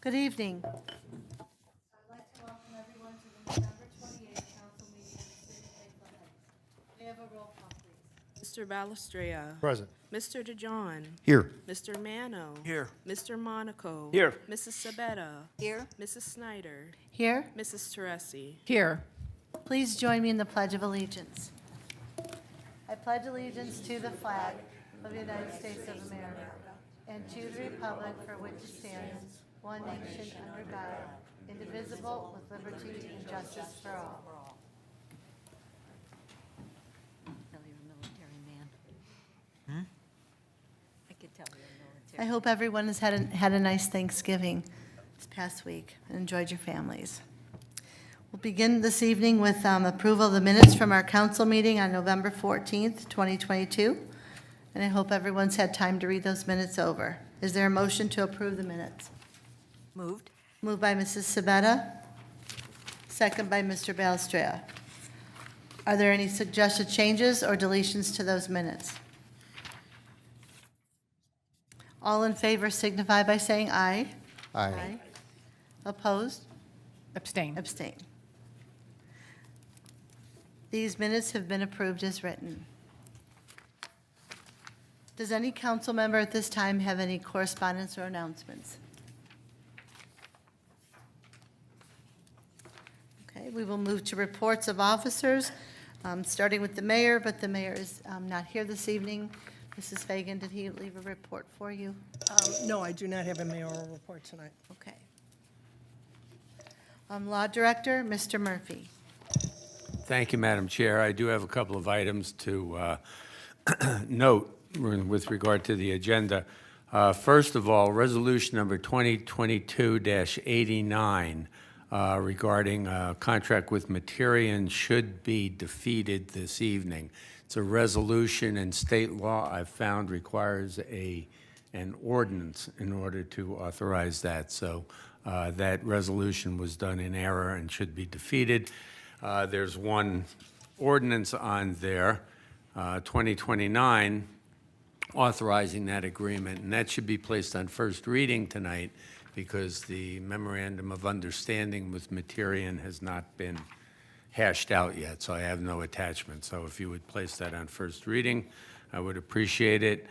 Good evening. I'd like to welcome everyone to the November 28th council meeting of the city of Mayfield Heights. May I have a roll call, please? Mr. Balestria. Present. Mr. DeJohn. Here. Mr. Mano. Here. Mr. Monaco. Here. Mrs. Sabetta. Here. Mrs. Snyder. Here, Mrs. Teresi. Here. please join me in the Pledge of Allegiance. I pledge allegiance to the flag of the United States of America and to the republic for which it stands, one nation under God, indivisible, with liberty and justice for all. Tell you're a military man. I could tell you're a military. I hope everyone has had a nice Thanksgiving this past week and enjoyed your families. We'll begin this evening with approval of the minutes from our council meeting on November 14th, 2022. And I hope everyone's had time to read those minutes over. Is there a motion to approve the minutes? Moved. Moved by Mrs. Sabetta, second by Mr. Balestria. Are there any suggested changes or deletions to those minutes? All in favor signify by saying aye. Aye. Opposed? Abstain. Abstain. These minutes have been approved as written. Does any council member at this time have any correspondence or announcements? Okay, we will move to reports of officers, starting with the mayor, but the mayor is not here this evening. Mrs. Fagan, did he leave a report for you? No, I do not have a mayoral report tonight. Okay. Law Director, Mr. Murphy. Thank you, Madam Chair. I do have a couple of items to note with regard to the agenda. First of all, resolution number 2022-89 regarding contract with Materion should be defeated this evening. It's a resolution, and state law, I've found, requires an ordinance in order to authorize that. So that resolution was done in error and should be defeated. There's one ordinance on there, 2029, authorizing that agreement, and that should be placed on first reading tonight because the memorandum of understanding with Materion has not been hashed out yet, so I have no attachment. So if you would place that on first reading, I would appreciate it.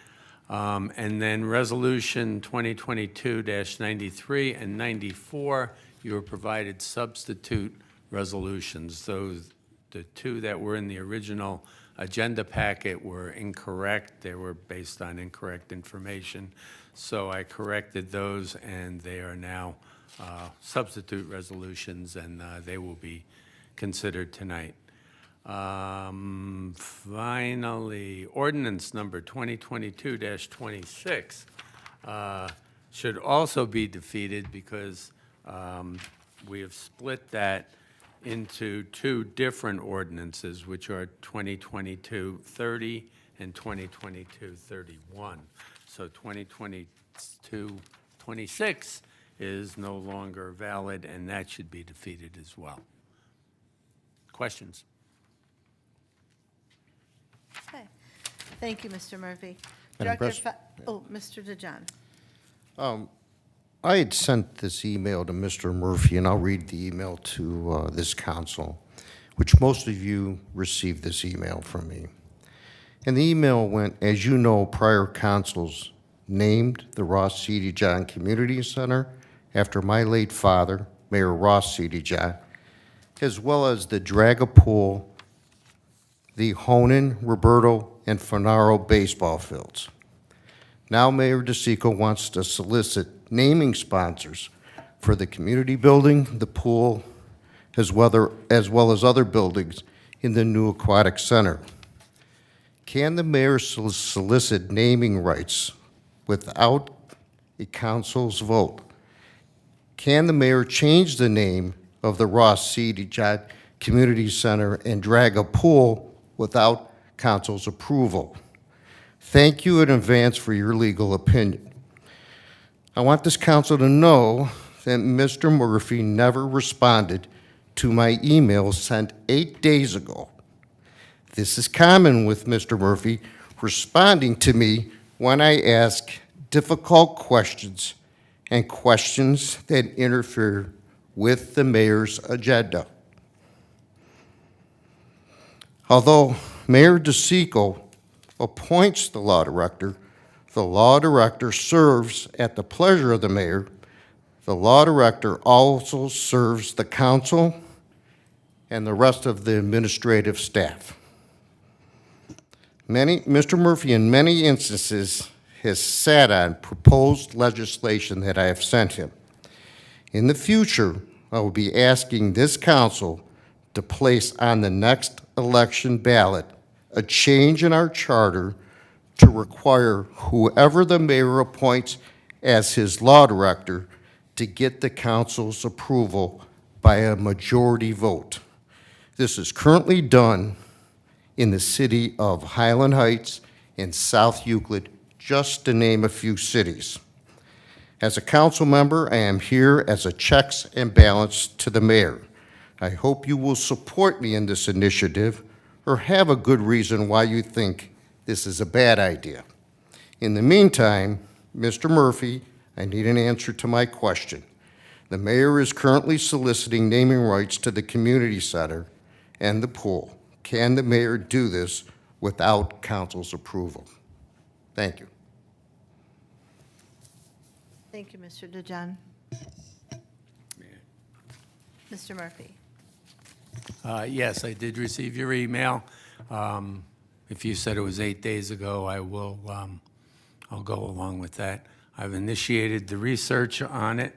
And then Resolution 2022-93 and 94, you were provided substitute resolutions. Those, the two that were in the original agenda packet were incorrect. They were based on incorrect information. So I corrected those, and they are now substitute resolutions, and they will be considered tonight. Finally, ordinance number 2022-26 should also be defeated because we have split that into two different ordinances, which are 2022-30 and 2022-31. So 2022-26 is no longer valid, and that should be defeated as well. Questions? Okay. Thank you, Mr. Murphy. Madam Director Mr. DeJohn. I had sent this email to Mr. Murphy, and I'll read the email to this council, which most of you received this email from me. And the email went, as you know, prior councils named the Ross C.D. John Community Center after my late father, Mayor Ross C.D. John, as well as the Dragapool, the Honan, Roberto, and Fanaro baseball fields. Now Mayor DeSico wants to solicit naming sponsors for the community building, the pool, as well as other buildings in the new aquatic center. Can the mayor solicit naming rights without a council's vote? Can the mayor change the name of the Ross C.D. John Community Center and drag a pool without council's approval? Thank you in advance for your legal opinion. I want this council to know that Mr. Murphy never responded to my email sent 8 days ago. This is common with Mr. Murphy responding to me when I ask difficult questions and questions that interfere with the mayor's agenda. Although Mayor DeSico appoints the law director serves at the pleasure of the mayor. The law director also serves the council and the rest of the administrative staff. Mr. Murphy, in many instances, has sat on proposed legislation that I have sent him. In the future, I will be asking this council to place on the next election ballot a change in our charter to require whoever the mayor appoints as his law director to get the council's approval by a majority vote. This is currently done in the city of Highland Heights and South Euclid, just to name a few cities. As a council member, I am here as a checks and balance to the mayor. I hope you will support me in this initiative or have a good reason why you think this is a bad idea. In the meantime, Mr. Murphy, I need an answer to my question. The mayor is currently soliciting naming rights to the community center and the pool. Can the mayor do this without council's approval? Thank you. Thank you, Mr. DeJohn. Mr. Murphy. Yes, I did receive your email. If you said it was 8 days ago, I'll go along with that. I've initiated the research on it,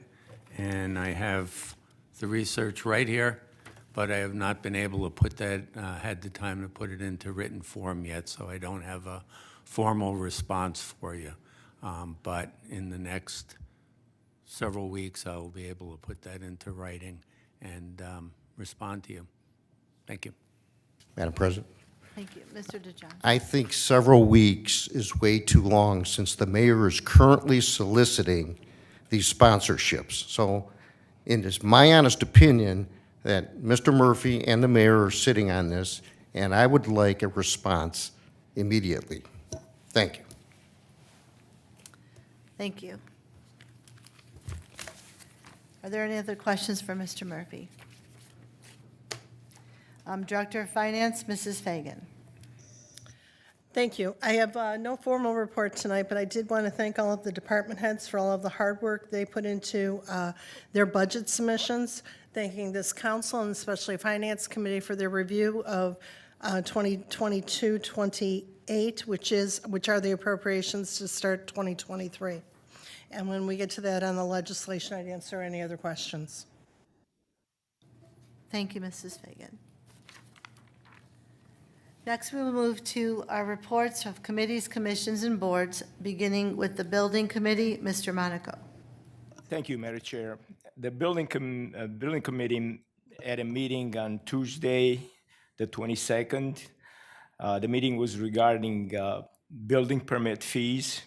and I have the research right here, but I have not been able to put that, had the time to put it into written form yet, so I don't have a formal response for you. But in the next several weeks, I will be able to put that into writing and respond to you. Thank you. Madam President? Thank you. Mr. DeJohn. I think several weeks is way too long since the mayor is currently soliciting these sponsorships. So it is my honest opinion that Mr. Murphy and the mayor are sitting on this, and I would like a response immediately. Thank you. Thank you. Are there any other questions for Mr. Murphy? Director of Finance, Mrs. Fagan. Thank you. I have no formal report tonight, but I did want to thank all of the department heads for all of the hard work they put into their budget submissions, thanking this council and especially Finance Committee for their review of 2022-28, which are the appropriations to start 2023. And when we get to that on the legislation, I'd answer any other questions. Thank you, Mrs. Fagan. Next, we will move to our reports of committees, commissions, and boards, beginning with the Building Committee. Mr. Monaco. Thank you, Madam Chair. The Building Committee had a meeting on Tuesday, the 22nd. The meeting was regarding building permit fees.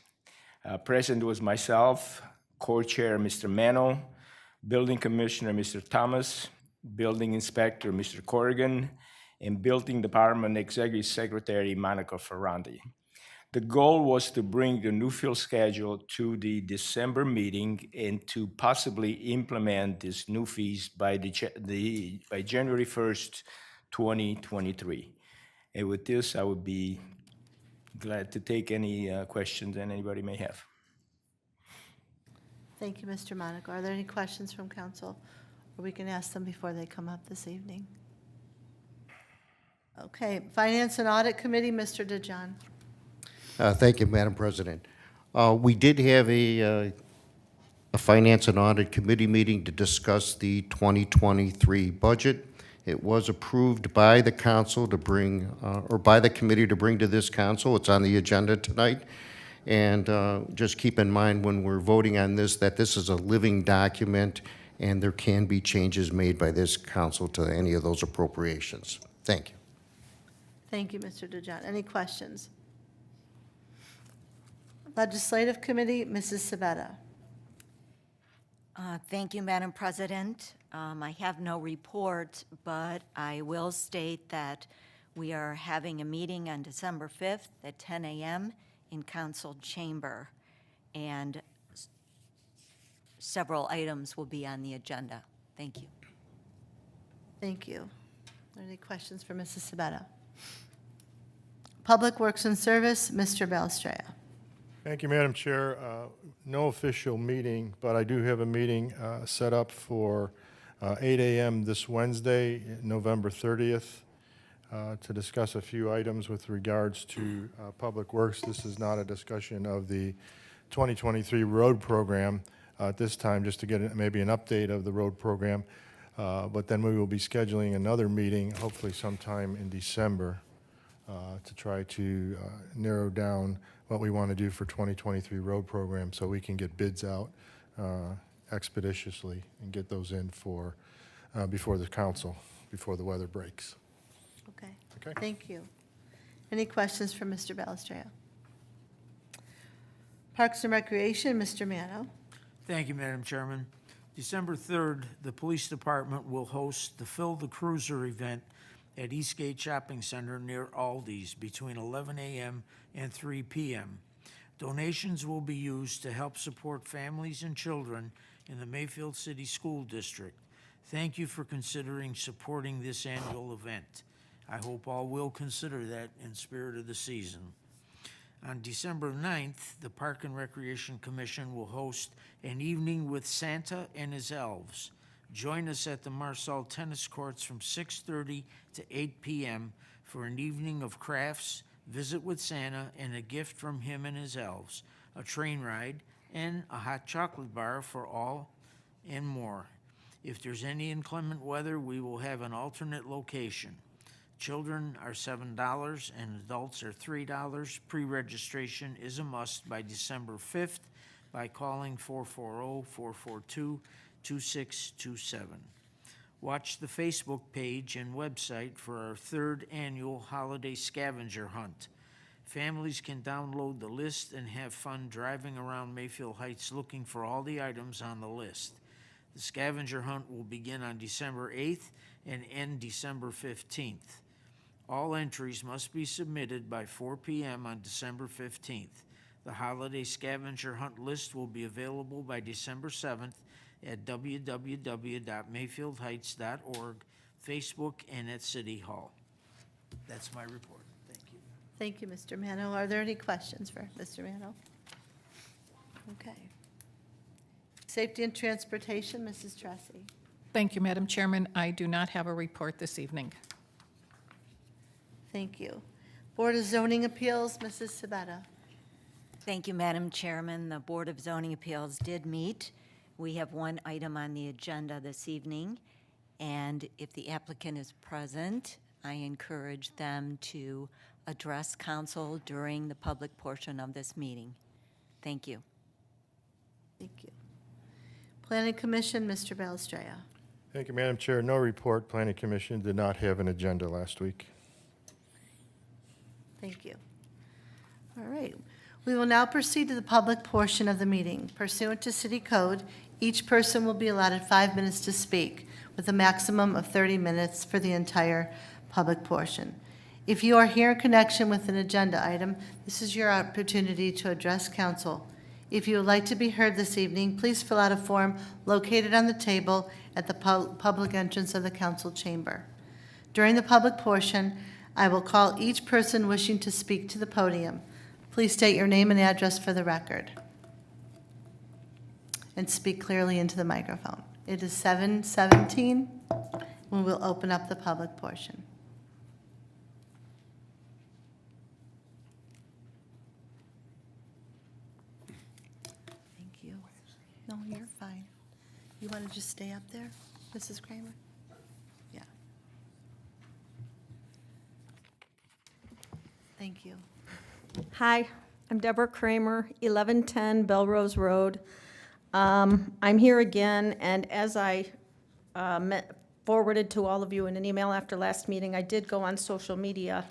Present was myself, co-chair Mr. Mano, Building Commissioner Mr. Thomas, Building Inspector Mr. Corrigan, and Building Department Executive Secretary Monica Ferrandi. The goal was to bring the Newfield schedule to the December meeting and to possibly implement these new fees by January 1st, 2023. And with this, I would be glad to take any questions that anybody may have. Thank you, Mr. Monaco. Are there any questions from council? Or we can ask them before they come up this evening. Okay, Finance and Audit Committee, Mr. DeJohn. Thank you, Madam President. We did have a Finance and Audit Committee meeting to discuss the 2023 budget. It was approved by the council to bring, or by the committee to bring to this council. It's on the agenda tonight. And just keep in mind when we're voting on this, that this is a living document and there can be changes made by this council to any of those appropriations. Thank you. Thank you, Mr. DeJohn. Any questions? Legislative Committee, Mrs. Sabetta. Thank you, Madam President. I have no report, but I will state that We are having a meeting on December 5th at 10 a.m. in council chamber, and several items will be on the agenda. Thank you. Thank you. Are there any questions for Mrs. Sabetta? Public Works and Service, Mr. Belstraya. Thank you, Madam Chair. No official meeting, but I do have a meeting set up for 8 a.m. this Wednesday, November 30th, to discuss a few items with regards to Public Works. This is not a discussion of the 2023 road program at this time, just to get maybe an update of the road program. But then we will be scheduling another meeting, hopefully sometime in December, to try to narrow down what we want to do for 2023 road program so we can get bids out expeditiously and get those in for, before the council, before the weather breaks. Okay. Okay. Thank you. Any questions for Mr. Belstraya? Parks and Recreation, Mr. Mano. Thank you, Madam Chairman. December 3rd, the Police Department will host the Fill the Cruiser event at Eastgate Shopping Center near Aldi's between 11 a.m. and 3 p.m. Donations will be used to help support families and children in the Mayfield City School District. Thank you for considering supporting this annual event. I hope all will consider that in spirit of the season. On December 9th, the Park and Recreation Commission will host an evening with Santa and his elves. Join us at the Marcel Tennis Courts from 6:30 to 8 p.m. for an evening of crafts, visit with Santa, and a gift from him and his elves, a train ride, and a hot chocolate bar for all, and more. If there's any inclement weather, we will have an alternate location. Children are $7 and adults are $3. Pre-registration is a must by December 5th by calling 440-442-2627. Watch the Facebook page and website for our third annual holiday scavenger hunt. Families can download the list and have fun driving around Mayfield Heights looking for all the items on the list. The scavenger hunt will begin on December 8th and end December 15th. All entries must be submitted by 4 p.m. on December 15th. The holiday scavenger hunt list will be available by December 7th at www.mayfieldheights.org, Facebook, and at City Hall. That's my report. Thank you. Thank you, Mr. Mano. Are there any questions for Mr. Mano? Okay. Safety and Transportation, Mrs. Tressi. Thank you, Madam Chairman. I do not have a report this evening. Thank you. Board of Zoning Appeals, Mrs. Sabetta. Thank you, Madam Chairman. The Board of Zoning Appeals did meet. We have one item on the agenda this evening, and if the applicant is present, I encourage them to address council during the public portion of this meeting. Thank you. Thank you. Planning Commission, Mr. Belstraya. Thank you, Madam Chair. No report. Planning Commission did not have an agenda last week. Thank you. All right. We will now proceed to the public portion of the meeting. Pursuant to City Code, each person will be allotted 5 minutes to speak, with a maximum of 30 minutes for the entire public portion. If you are here in connection with an agenda item, this is your opportunity to address council. If you would like to be heard this evening, please fill out a form located on the table at the public entrance of the council chamber. During the public portion, I will call each person wishing to speak to the podium. Please state your name and address for the record. And speak clearly into the microphone. It is 7:17 when we'll open up the public portion. Thank you. No, you're fine. You want to just stay up there, Mrs. Kramer? Yeah. Thank you. Hi, I'm Deborah Kramer, 1110 Belrose Road. I'm here again, and as I forwarded to all of you in an email after last meeting, I did go on social media,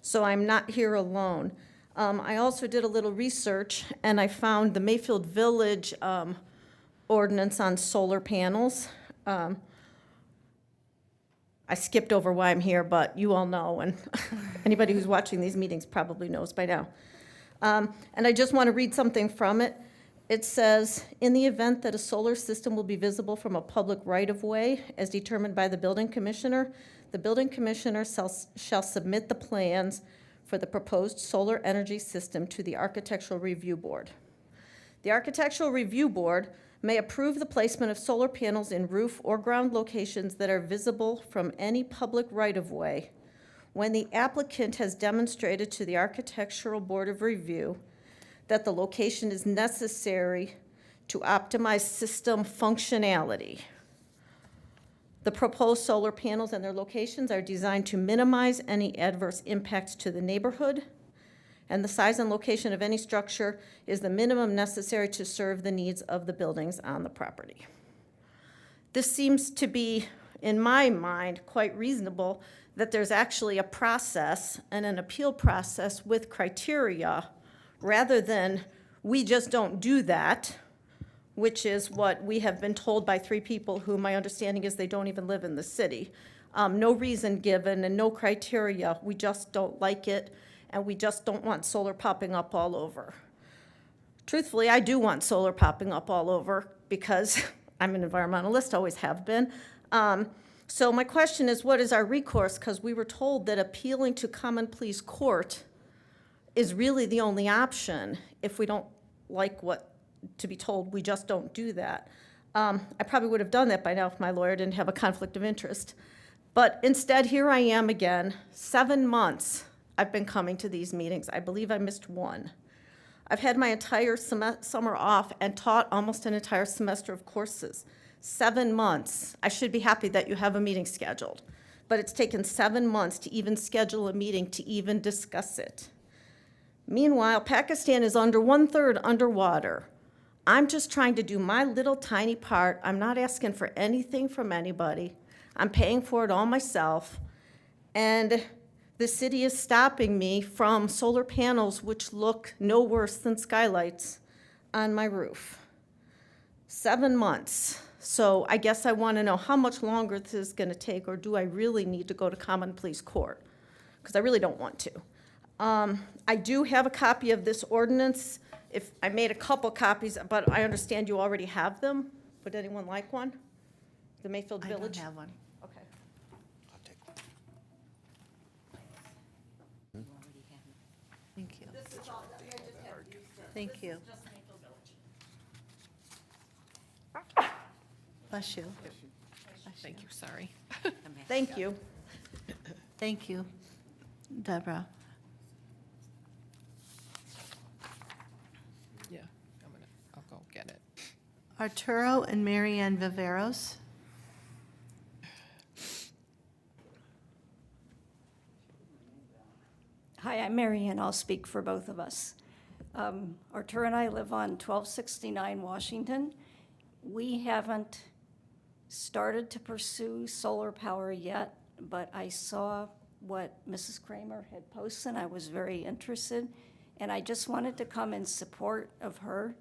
so I'm not here alone. I also did a little research, and I found the Mayfield Village ordinance on solar panels. I skipped over why I'm here, but you all know, and anybody who's watching these meetings probably knows by now. And I just want to read something from it. It says, "In the event that a solar system will be visible from a public right-of-way as determined by the building commissioner shall submit the plans for the proposed solar energy system to the Architectural Review Board. The Architectural Review Board may approve the placement of solar panels in roof or ground locations that are visible from any public right-of-way when the applicant has demonstrated to the Architectural Board of Review that the location is necessary to optimize system functionality. The proposed solar panels and their locations are designed to minimize any adverse impacts to the neighborhood, and the size and location of any structure is the minimum necessary to serve the needs of the buildings on the property." This seems to be, in my mind, quite reasonable, that there's actually a process and an appeal process with criteria, rather than we just don't do that, which is what we have been told by 3 people who my understanding is they don't even live in the city. No reason given and no criteria. We just don't like it, and we just don't want solar popping up all over. Truthfully, I do want solar popping up all over because I'm an environmentalist, always have been. So my question is, what is our recourse? Because we were told that appealing to common pleas court is really the only option if we don't like what to be told. We just don't do that. I probably would have done that by now if my lawyer didn't have a conflict of interest. But instead, here I am again. 7 months I've been coming to these meetings. I believe I missed one. I've had my entire summer off and taught almost an entire semester of courses. 7 months. I should be happy that you have a meeting scheduled. But it's taken 7 months to even schedule a meeting to even discuss it. Meanwhile, Pakistan is under 1/3 underwater. I'm just trying to do my little tiny part. I'm not asking for anything from anybody. I'm paying for it all myself. And the city is stopping me from solar panels which look no worse than skylights on my roof. 7 months. So I guess I want to know how much longer this is going to take, or do I really need to go to common pleas court? Because I really don't want to. I do have a copy of this ordinance. If I made a couple copies, but I understand you already have them. Would anyone like one? The Mayfield I Village? don't have one. Okay. Thank you. This is all, I just have used it. Thank you. Just Mayfield Village. Bless you. Thank you, sorry. Thank you. Thank you, Deborah. Yeah, I'll go get it. Arturo and Marianne Viveros. Hi, I'm Mary Ann. I'll speak for both of us. Arturo and I live on 1269 Washington. We haven't started to pursue solar power yet, but I saw what Mrs. Kramer had posted, and I was very interested, and I just wanted to come in support of her.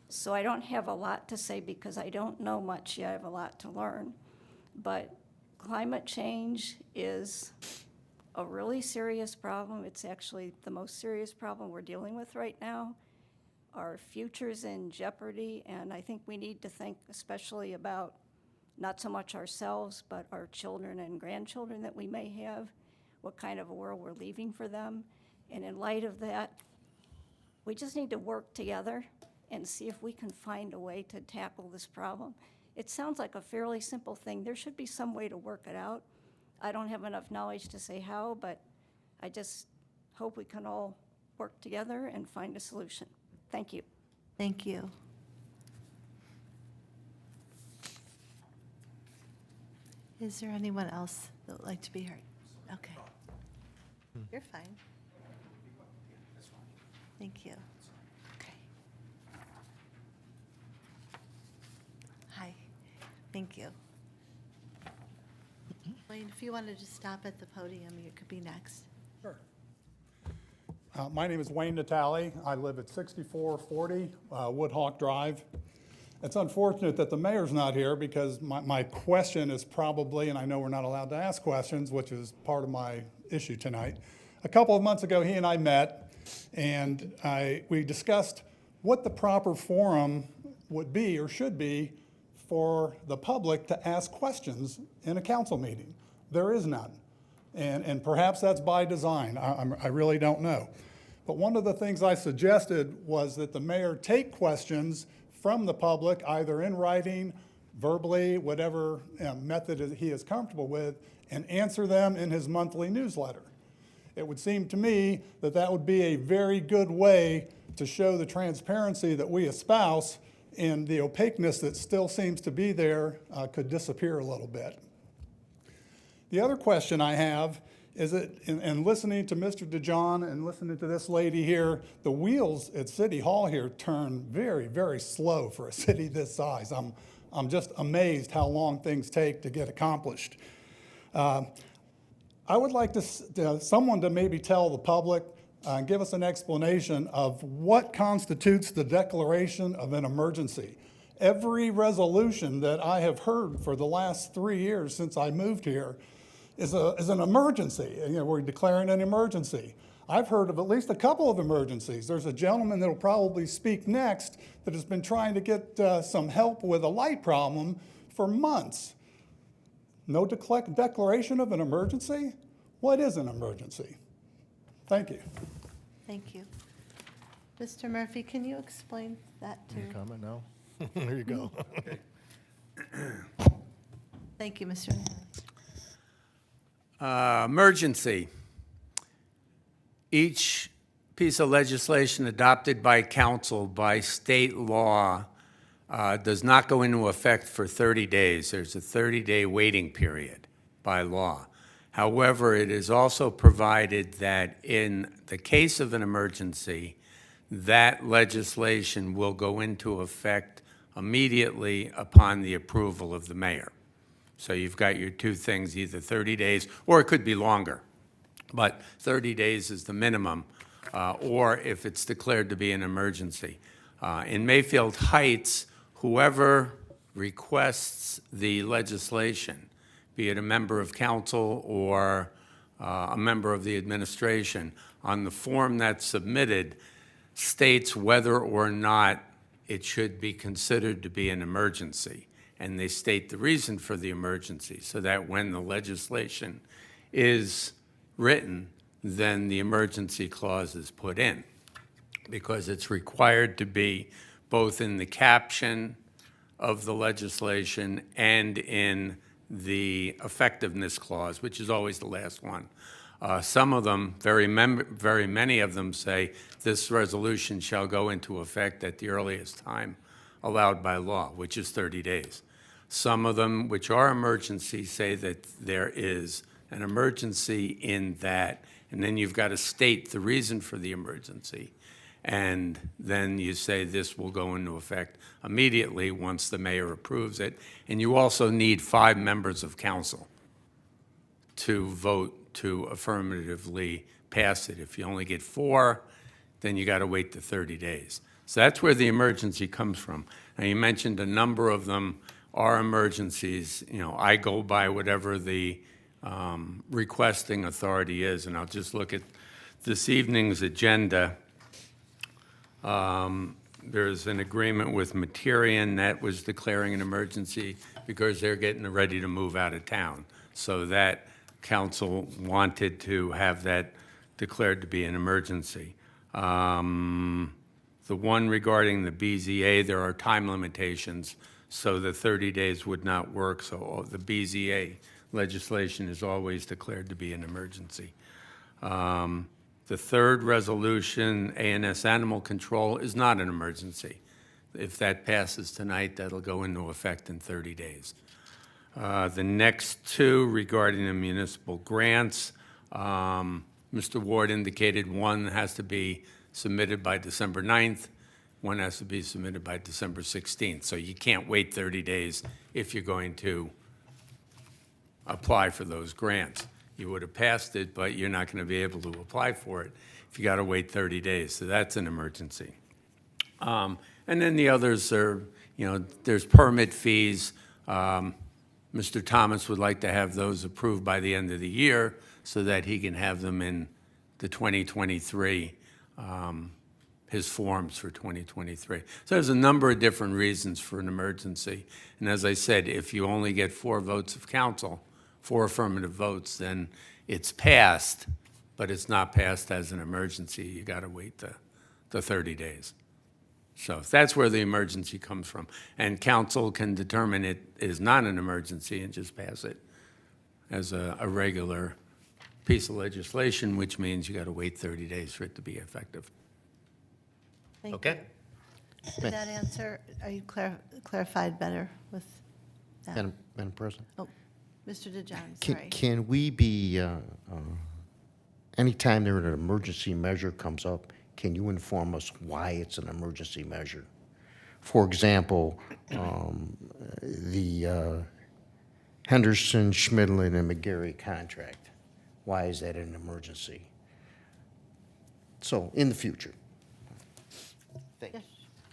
So I don't have a lot to say because I don't know much yet. I have a lot to learn. But climate change is a really serious problem. It's actually the most serious problem we're dealing with right now. Our future's in jeopardy, and I think we need to think especially about not so much ourselves, but our children and grandchildren that we may have, what kind of a world we're leaving for them. And in light of that, we just need to work together and see if we can find a way to tackle this problem. It sounds like a fairly simple thing. There should be some way to work it out. I don't have enough knowledge to say how, but I just hope we can all work together and find a solution. Thank you. Thank you. Is there anyone else that would like to be heard? Okay. You're fine. Thank you. Okay. Hi. Thank you. Wayne, if you wanted to stop at the podium, you could be next. Sure. My name is Wayne Natale. I live at 6440 Woodhawk Drive. It's unfortunate that the mayor's not here because my question is probably, and I know we're not allowed to ask questions, which is part of my issue tonight. A couple of months ago, he and I met, and we discussed what the proper forum would be or should be for the public to ask questions in a council meeting. There is none. And perhaps that's by design. I really don't know. But one of the things I suggested was that the mayor take questions from the public, either in writing, verbally, whatever method he is comfortable with, and answer them in his monthly newsletter. It would seem to me that that would be a very good way to show the transparency that we espouse, and the opaqueness that still seems to be there could disappear a little bit. The other question I have is that, in listening to Mr. DeJohn and listening to this lady here, the wheels at City Hall here turn very, very slow for a city this size. I'm just amazed how long things take to get accomplished. I would like someone to maybe tell the public, give us an explanation of what constitutes the declaration of an emergency. Every resolution that I have heard for the last 3 years since I moved here is an emergency. You know, we're declaring an emergency. I've heard of at least a couple of emergencies. There's a gentleman that will probably speak next that has been trying to get some help with a light problem for months. No declaration of an emergency? What is an emergency? Thank you. Thank you. Mr. Murphy, can you explain that to? Any comment now? There you go. Thank you, Mr. Mayor. Emergency. Each piece of legislation adopted by council by state law does not go into effect for 30 days. There's a 30-day waiting period by law. However, it is also provided that in the case of an emergency, that legislation will go into effect immediately upon the approval of the mayor. So you've got your two things, either 30 days, or it could be longer. But 30 days is the minimum, or if it's declared to be an emergency. In Mayfield Heights, whoever requests the legislation, be it a member of council or a member of the administration, on the form that's submitted, states whether or not it should be considered to be an emergency. And they state the reason for the emergency, so that when the legislation is written, then the emergency clause is put in, because it's required to be both in the caption of the legislation and in the effectiveness clause, which is always the last one. Some of them, very many of them say this resolution shall go into effect at the earliest time allowed by law, which is 30 days. Some of them, which are emergencies, say that there is an emergency in that, and then you've got to state the reason for the emergency. And then you say this will go into effect immediately once the mayor approves it. And you also need 5 members of council to vote to affirmatively pass it. If you only get 4, then you got to wait the 30 days. So that's where the emergency comes from. Now, you mentioned a number of them are emergencies. You know, I go by whatever the requesting authority is, and I'll just look at this evening's agenda. There's an agreement with Materion that was declaring an emergency because they're getting ready to move out of town. So that council wanted to have that declared to be an emergency. The one regarding the BZA, there are time limitations, so the 30 days would not work. So the BZA legislation is always declared to be an emergency. The third resolution, ANS Animal Control, is not an emergency. If that passes tonight, that'll go into effect in 30 days. The next two regarding the municipal grants, Mr. Ward indicated one has to be submitted by December 9th, one has to be submitted by December 16th. So you can't wait 30 days if you're going to apply for those grants. You would have passed it, but you're not going to be able to apply for it if you got to wait 30 days. So that's an emergency. And then the others are, there's permit fees. Mr. Thomas would like to have those approved by the end of the year so that he can have them in the 2023, his forms for 2023. So there's a number of different reasons for an emergency. And as I said, if you only get 4 votes of council, 4 affirmative votes, then it's passed, but it's not passed as an emergency. You got to wait the 30 days. So that's where the emergency comes from. And council can determine it is not an emergency and just pass it as a regular piece of legislation, which means you got to wait 30 days for it to be effective. Thank Okay? you. Did that answer, are you clarified better with that? Madam President? Oh, Mr. DeJohn, Can, sorry. can we be, anytime there an emergency measure comes up, can you inform us why it's an emergency measure? For example, the Henderson, Schmidlin, and McGarry contract. Why is that an emergency? So, in the future. Thank you.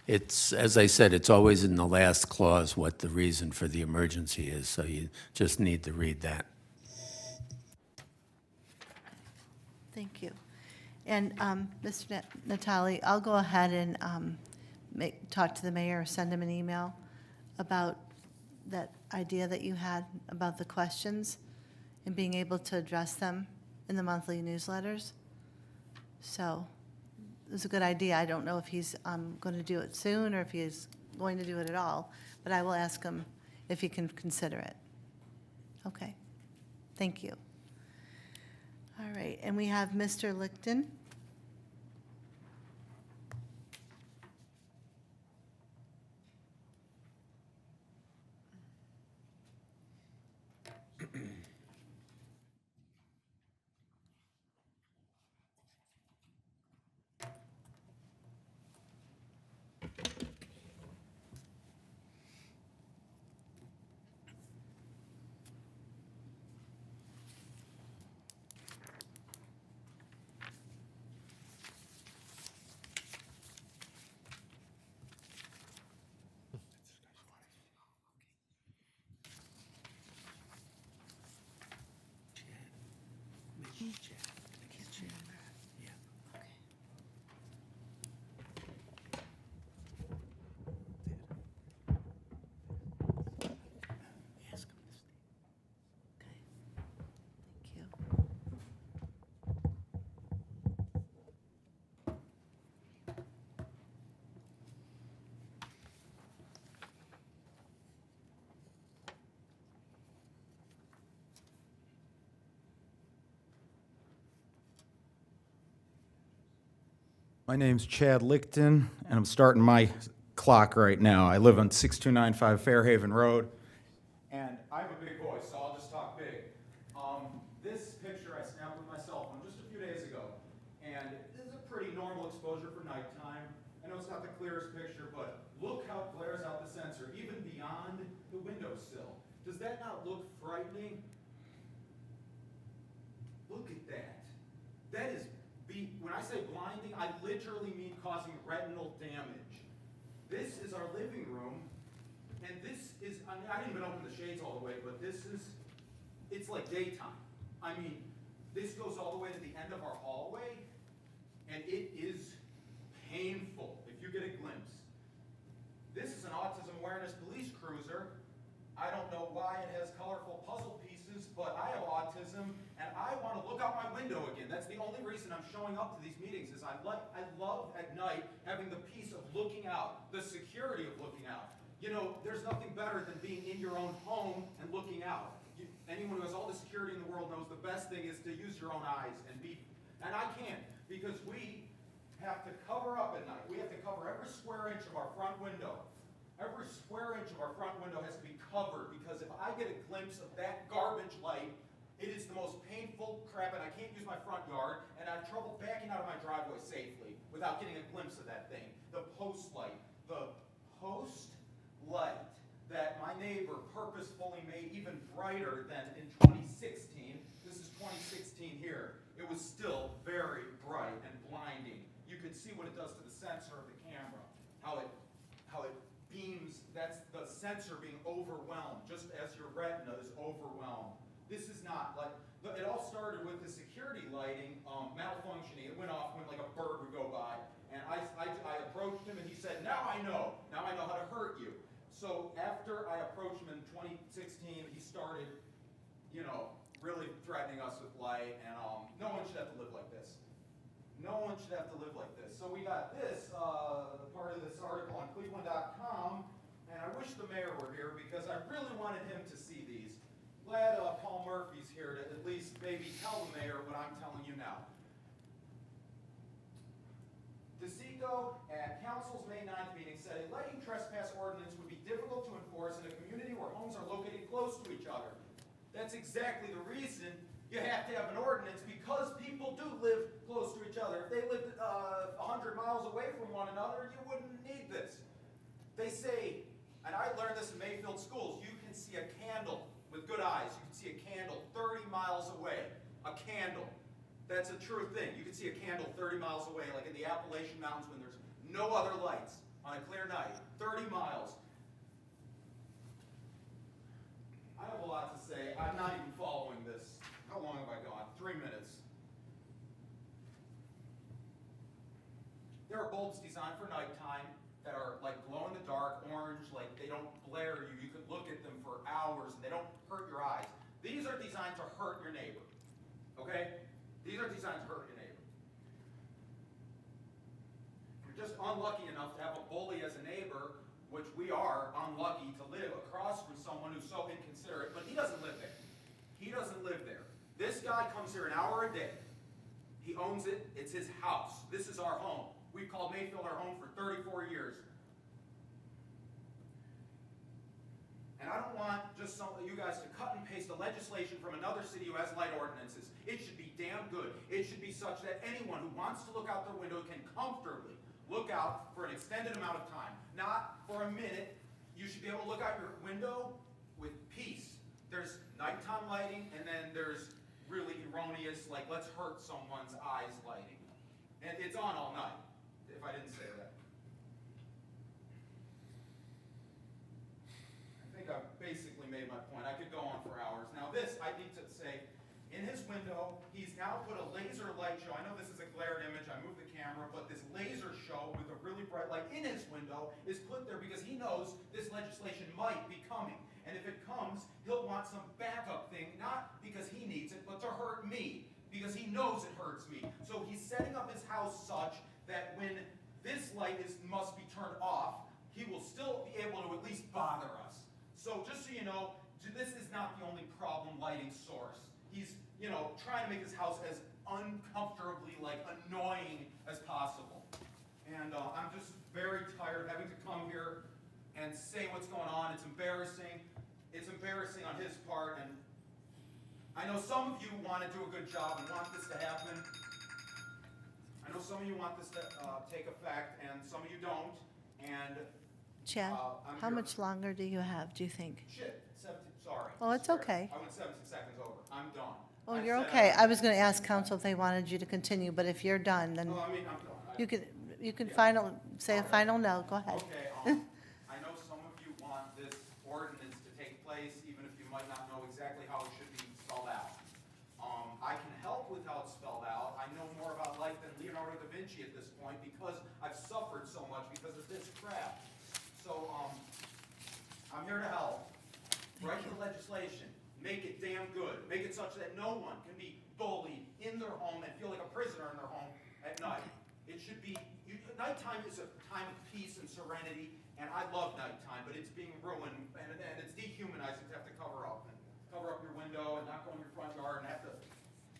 It's, as I said, it's always in the last clause what the reason for the emergency is, so you just need to read that. Thank you. And Mr. Natali, I'll go ahead and talk to the mayor or send him an email about that idea that you had about the questions and being able to address them in the monthly newsletters. So it was a good idea. I don't know if he's going to do it soon or if he is going to do it at all, but I will ask him if he can consider it. Okay. Thank you. All right, and we have Mr. Lichten. Thank you. My name's Chad Lichten, and I'm starting my clock right now. I live on 6295 Fairhaven Road, and I have a big voice, so I'll just talk big. This picture I snapped with my cell phone just a few days ago, and this is a pretty normal exposure for nighttime. I know it's not the clearest picture, but look how it glares out the sensor, even beyond the windowsill. Does that not look frightening? Look at that. That is, when I say blinding, I literally mean causing retinal damage. This is our living room, and this is, I mean, I didn't even open the shades all the way, but this is, it's like daytime. I mean, this goes all the way to the end of our hallway, and it is painful if you get a glimpse. This is an autism awareness police cruiser. I don't know why it has colorful puzzle pieces, but I have autism, and I want to look out my window again. That's the only reason I'm showing up to these meetings, is I love at night having the peace of looking out, the security of looking out. You know, there's nothing better than being in your own home and looking out. Anyone who has all the security in the world knows the best thing is to use your own eyes and I can't, because we have to cover up at night. We have to cover every square inch of our front window. Every square inch of our front window has to be covered, because if I get a glimpse of that garbage light, it is the most painful crap, and I can't use my front yard, and I have trouble backing out of my driveway safely without getting a glimpse of that thing. The post light that my neighbor purposefully made even brighter than in 2016. This is 2016 here. It was still very bright and blinding. You could see what it does to the sensor of the camera, how it beams that this is not, like, it all started with the security lighting malfunctioning. It went off when like a bird would go by. And I approached him and he said, now I know how to hurt you. So after I approached him in 2016, he started, really threatening us with light, and no one should have to live like this. No one should have to live like this. So we got this, part of this article on Cleveland.com, and I wish the mayor were here because I really wanted him to see these. Glad Paul Murphy's here to at least maybe tell the mayor what I'm telling you now. DeSico at Council's May 9th meeting said a lighting trespass ordinance would be difficult to enforce in a community where homes are located close to each other. That's exactly the reason you have to have an ordinance, because people do live close to each other. If they lived 100 miles away from one another, you wouldn't need this. They say, and I learned this in Mayfield schools, you can see a candle with good eyes. You can see a candle 30 miles away. A candle. That's a true thing. You can see a candle 30 miles away, like in the Appalachian Mountains when there's no other lights on a clear night. 30 miles. I have a lot to say. I'm not even following this. How long have I gone? 3 minutes. There are bulbs designed for nighttime that are like glow in the dark, orange, like they don't glare you. You could look at them for hours and they don't hurt your eyes. These are designed to hurt your neighbor. Okay? These are designed to hurt your neighbor. If you're just unlucky enough to have a bully as a neighbor, which we are unlucky to live across from someone who's so inconsiderate, but he doesn't live there. He doesn't live there. This guy comes here an hour a day. He owns it. It's his house. This is our home. We've called Mayfield our home for 34 years. And I don't want just some of you guys to cut and paste the legislation from another city who has light ordinances. It should be damn good. It should be such that anyone who wants to look out their window can comfortably look out for an extended amount of time. Not for a minute. You should be able to look out your window with peace. There's nighttime lighting, and then there's really erroneous, like let's hurt someone's eyes lighting. And it's on all night, if I didn't say that. I think I've basically made my point. I could go on for hours. Now this, I need to say, in his window, he's now put a laser light show. I know this is a glared image, I moved the camera, but this laser show with a really bright light in his window is put there because he knows this legislation might be coming. And if it comes, he'll want some backup thing, not because he needs it, but to hurt me, because he knows it hurts me. So he's setting up his house such that when this light must be turned off, he will still be able to at least bother us. So just so you know, this is not the only problem lighting source. He's, trying to make his house as uncomfortably, annoying as possible. And I'm just very tired of having to come here and say what's going on. It's embarrassing. It's embarrassing on his part, and I know some of you want to do a good job and want this to happen. I know some of you want this to take effect, and some of you don't. And Chad, how much longer do you have, do you think? Shit, 17, sorry. Oh, it's Sorry. okay. I went 17 seconds over. I'm done. Oh, I you're said okay. I was going to ask council if they wanted you to continue, but if you're done, then No, I mean, I'm done. you can say a final no. Go ahead. Okay, I know some of you want this ordinance to take place, even if you might not know exactly how it should be spelled out. I can help with how it's spelled out. I know more about life than Leonardo da Vinci at this point because I've suffered so much because of this crap. So, I'm here to help. Write the legislation. Make it damn good. Make it such that no one can be bullied in their home and feel like a prisoner in their home at night. It should be, nighttime is a time of peace and serenity, and I love nighttime, but it's being ruined, and it's dehumanizing to have to cover up your window and not go in your front yard and have to,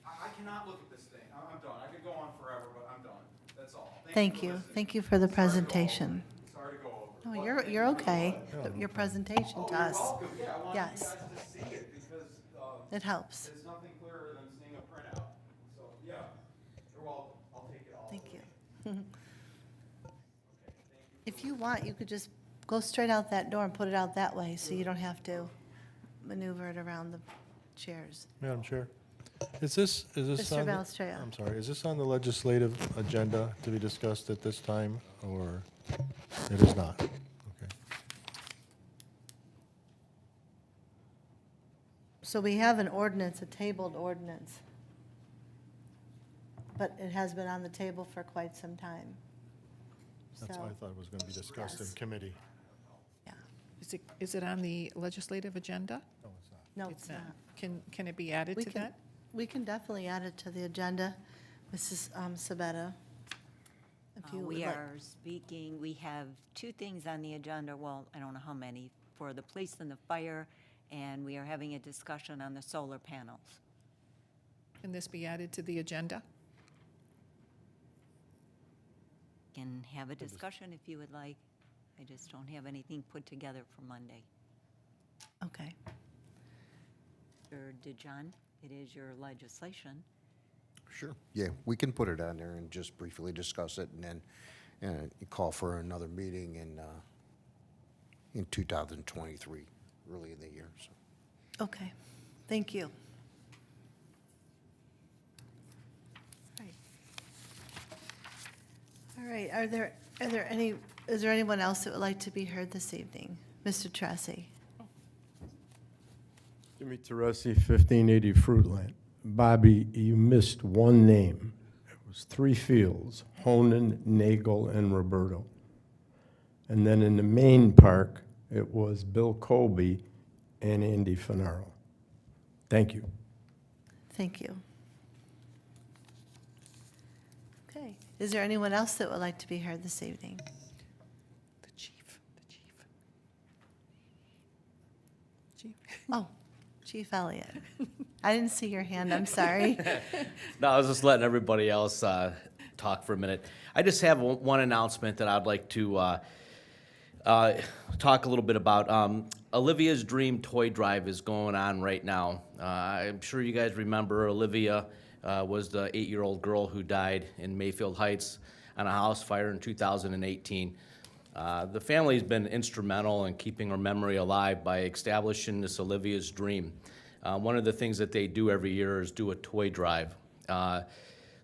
I cannot look at this thing. I'm done. I could go on forever, but I'm done. That's all. Thank you. Thank you for the presentation. Sorry to go over. No, you're okay. Your presentation to us. You're welcome. Yeah, I want Yes. you guys to see it because It helps. there's nothing clearer than seeing a printout. So, yeah, you're welcome. I'll take it all. Thank you. If you want, you could just go straight out that door and put it out that way, so you don't have to maneuver it around the chairs. Madam Chair, is this Mr. on the- Balestria. I'm sorry, is this on the legislative agenda to be discussed at this time, or it is not? Okay. So we have an ordinance, a tabled ordinance. But it has been on the table for quite some time. That's, So, I thought it was going to be discussed in yes. committee. yeah. Is it on the legislative agenda? No, it's not. Can it be added We to can- that? We can definitely add it to the agenda, Mrs. Sabetta. If you would We like. are speaking, we have two things on the agenda, well, I don't know how many, for the police and the fire, and we are having a discussion on the solar panels. Can this be added to the agenda? Can have a discussion if you would like. I just don't have anything put together for Monday. Okay. Mr. DeJohn, it is your legislation. Sure. Yeah, we can put it on there and just briefly discuss it, and then call for another meeting in 2023, early in the year, so. Okay, thank you. Right. All right, is there anyone else that would like to be heard this evening? Mr. Tracy? Jimmy Teresi, 1580 Fruitland. Bobby, you missed one name. It was 3 fields, Honan, Nagel, and Roberto. And then in the main park, it was Bill Colby and Andy Finaro. Thank you. Thank you. Okay, is there anyone else that would like to be heard this evening? The chief. Oh, Chief Elliott. I didn't see your hand, I'm sorry. No, I was just letting everybody else talk for a minute. I just have one announcement that I'd like to talk a little bit about. Olivia's Dream Toy Drive is going on right now. I'm sure you guys remember Olivia was the 8-year-old girl who died in Mayfield Heights on a house fire in 2018. The family's been instrumental in keeping her memory alive by establishing this Olivia's Dream. One of the things that they do every year is do a toy drive.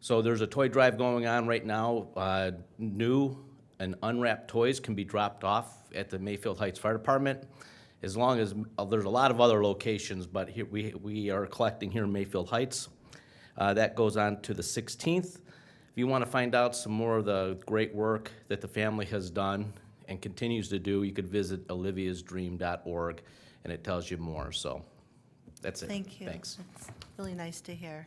So there's a toy drive going on right now. New and unwrapped toys can be dropped off at the Mayfield Heights Fire Department, as long as, there's a lot of other locations, but here we are collecting here in Mayfield Heights. That goes on to the 16th. If you want to find out some more of the great work that the family has done and continues to do, you could visit oliviasdream.org, and it tells you more. So that's it. Thank you. Thanks. It's really nice to hear.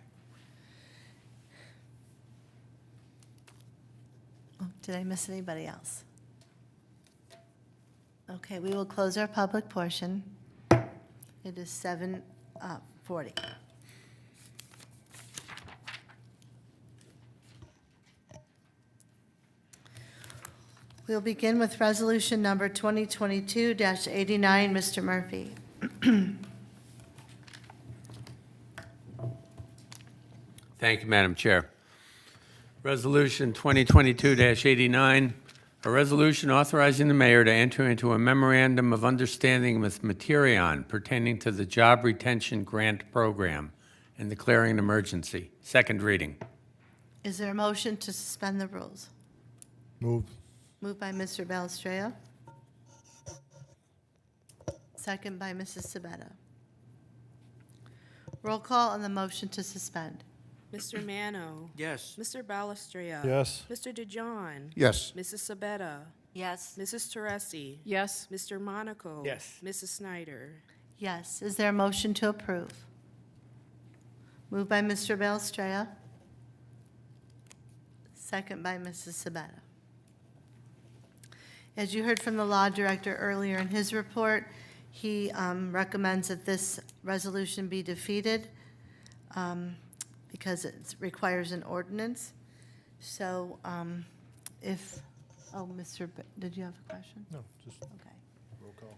Oh, did I miss anybody else? Okay, we will close our public portion. It is 7:40. We'll begin with resolution number 2022-89. Mr. Murphy. Thank you, Madam Chair. Resolution 2022-89, a resolution authorizing the mayor to enter into a memorandum of understanding with Materion pertaining to the Job Retention Grant Program and declaring an emergency. Second reading. Is there a motion to suspend the rules? Move. Moved by Mr. Balestreo. Second by Mrs. Sabetta. Roll call on the motion to suspend. Mr. Mano. Yes. Mr. Balestria. Yes. Mr. DeJohn. Yes. Mrs. Sabetta. Yes. Mrs. Teresi. Yes. Mr. Monaco. Yes. Mrs. Snyder. Yes. Is there a motion to approve? Moved by Mr. Balestreo. Second by Mrs. Sabetta. As you heard from the law director earlier in his report, he recommends that this resolution be defeated because it requires an ordinance. So did you have a question? No, just Okay. roll call.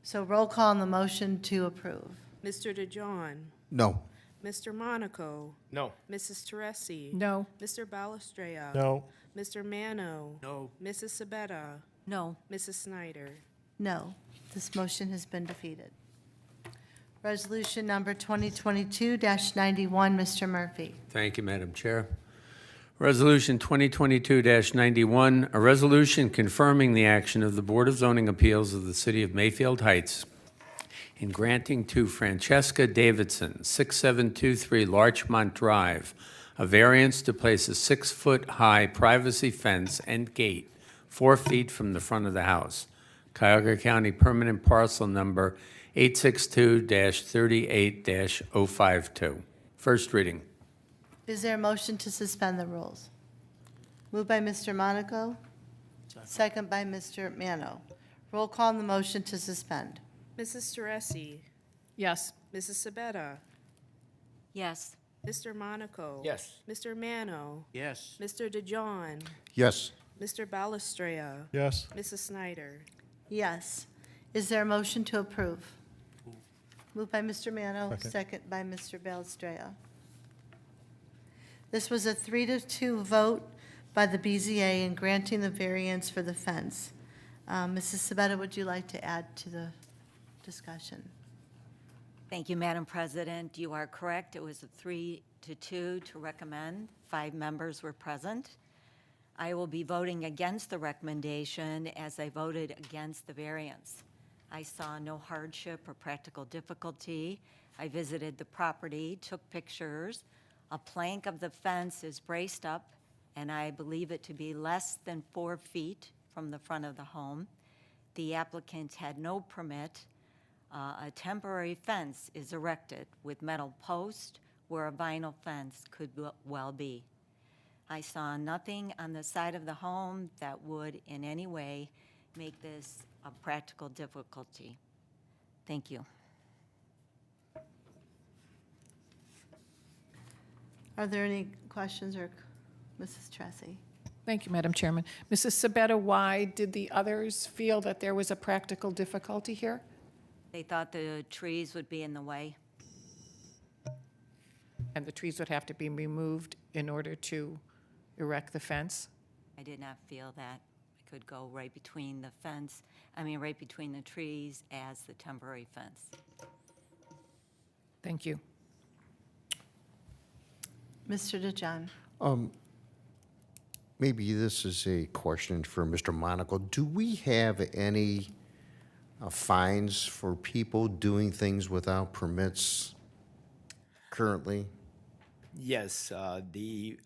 So roll call on the motion to approve. Mr. DeJohn. No. Mr. Monaco. No. Mrs. Teresi. No. Mr. Balestria. No. Mr. Mano. No. Mrs. Sabetta. No. Mrs. Snyder. No, this motion has been defeated. Resolution number 2022-91, Mr. Murphy. Thank you, Madam Chair. Resolution 2022-91, a resolution confirming the action of the Board of Zoning Appeals of the City of Mayfield Heights in granting to Francesca Davidson, 6723 Larchmont Drive, a variance to place a 6-foot-high privacy fence and gate 4 feet from the front of the house. Cuyahoga County Permanent Parcel Number 862-38-052. First reading. Is there a motion to suspend the rules? Moved by Mr. Monaco, second by Mr. Mano. Roll call on the motion to suspend. Mrs. Teresi, Yes. Mrs. Sabetta, Yes. Mr. Monaco. Yes. Mr. Mano, Yes. Mr. DeJohn, Yes. Mr. Balestrea, Yes. Mrs. Snyder. Yes. Is there a motion to approve? Moved by Mr. Mano, Second. second by Mr. Belstraya. This was a 3-2 vote by the BZA in granting the variance for the fence. Mrs. Sabetta, would you like to add to the discussion? Thank you, Madam President. You are correct. It was a 3-2 to recommend. 5 members were present. I will be voting against the recommendation as I voted against the variance. I saw no hardship or practical difficulty. I visited the property, took pictures. A plank of the fence is braced up, and I believe it to be less than 4 feet from the front of the home. The applicant had no permit. A temporary fence is erected with metal posts where a vinyl fence could well be. I saw nothing on the side of the home that would in any way make this a practical difficulty. Thank you. Are there any questions or, Mrs. Tressi? Thank you, Madam Chairman. Mrs. Sabetta, why did the others feel that there was a practical difficulty here? They thought the trees would be in the way. And the trees would have to be removed in order to erect the fence? I did not feel that I could go right between the fence, right between the trees as the temporary fence. Thank you. Mr. DeJohn? Maybe this is a question for Mr. Monaco. Do we have any fines for people doing things without permits currently? Yes, the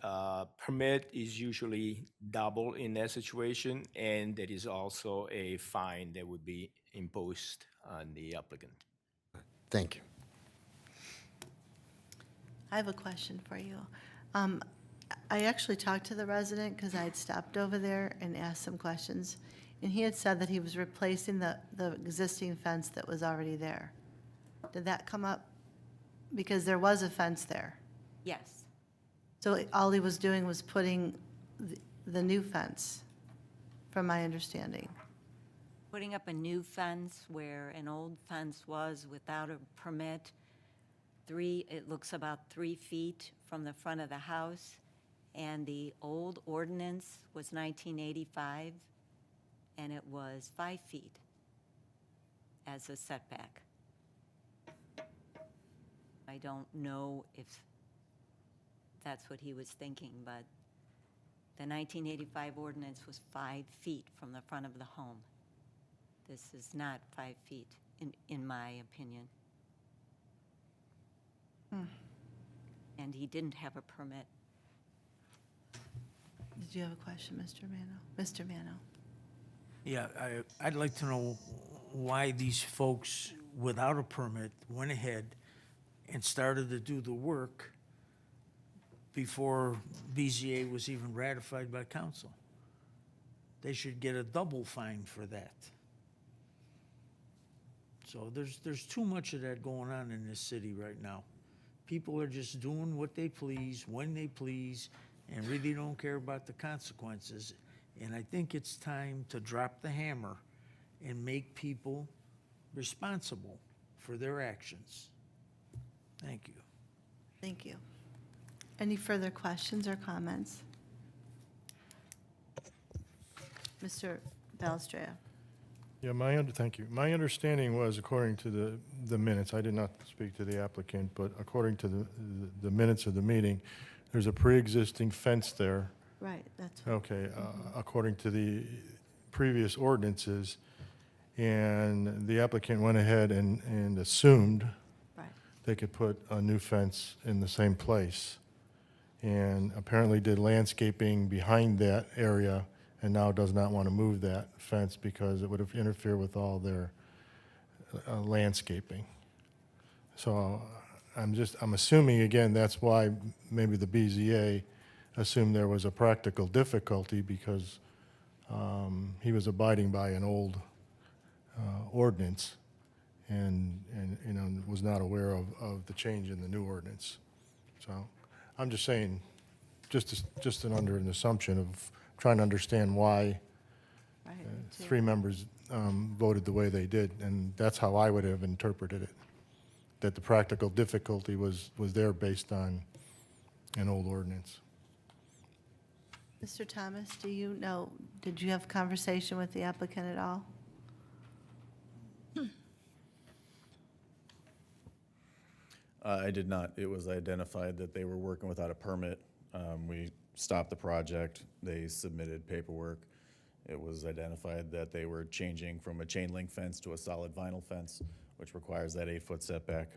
permit is usually double in that situation, and there is also a fine that would be imposed on the applicant. Thank you. I have a question for you. I actually talked to the resident because I had stopped over there and asked some questions, and he had said that he was replacing the existing fence that was already there. Did that come up? Because there was a fence there. Yes. So all he was doing was putting the new fence, from my understanding. Putting up a new fence where an old fence was without a permit, it looks about 3 feet from the front of the house, and the old ordinance was 1985, and it was 5 feet as a setback. I don't know if that's what he was thinking, but the 1985 ordinance was 5 feet from the front of the home. This is not 5 feet, in my opinion. And he didn't have a permit. Did you have a question, Mr. Mano? Mr. Mano? Yeah, I'd like to know why these folks, without a permit, went ahead and started to do the work before BZA was even ratified by council. They should get a double fine for that. So there's too much of that going on in this city right now. People are just doing what they please, when they please, and really don't care about the consequences. And I think it's time to drop the hammer and make people responsible for their actions. Thank you. Thank you. Any further questions or comments? Mr. Balestrea? Yeah, thank you. My understanding was, according to the minutes, I did not speak to the applicant, but according to the minutes of the meeting, there's a pre-existing fence there. Right, that's, Okay, according to the previous ordinances, And the applicant went ahead and assumed Right. they could put a new fence in the same place. And apparently did landscaping behind that area and now does not want to move that fence because it would have interfered with all their landscaping. So I'm assuming, again, that's why maybe the BZA assumed there was a practical difficulty because he was abiding by an old ordinance and, you know, was not aware of the change in the new ordinance. So I'm just saying, just under an assumption of trying to understand why Right, me too. 3 members voted the way they did, and that's how I would have interpreted it, that the practical difficulty was there based on an old ordinance. Mr. Thomas, do you know, did you have conversation with the applicant at all? I did not. It was identified that they were working without a permit. We stopped the project. They submitted paperwork. It was identified that they were changing from a chain link fence to a solid vinyl fence, which requires that 8-foot setback.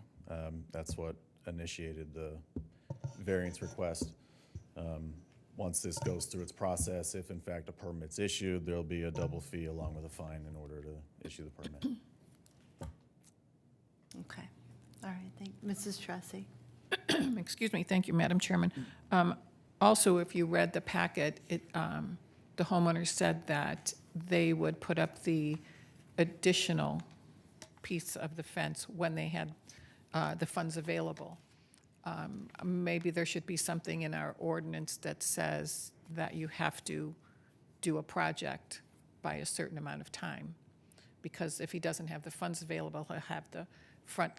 That's what initiated the variance request. Once this goes through its process, if in fact a permit's issued, there'll be a double fee along with a fine in order to issue the permit. Okay, all right, Mrs. Tressi. Excuse me, thank you, Madam Chairman. Also, if you read the packet, the homeowner said that they would put up the additional piece of the fence when they had the funds available. Maybe there should be something in our ordinance that says that you have to do a project by a certain amount of time. Because if he doesn't have the funds available, he'll have the front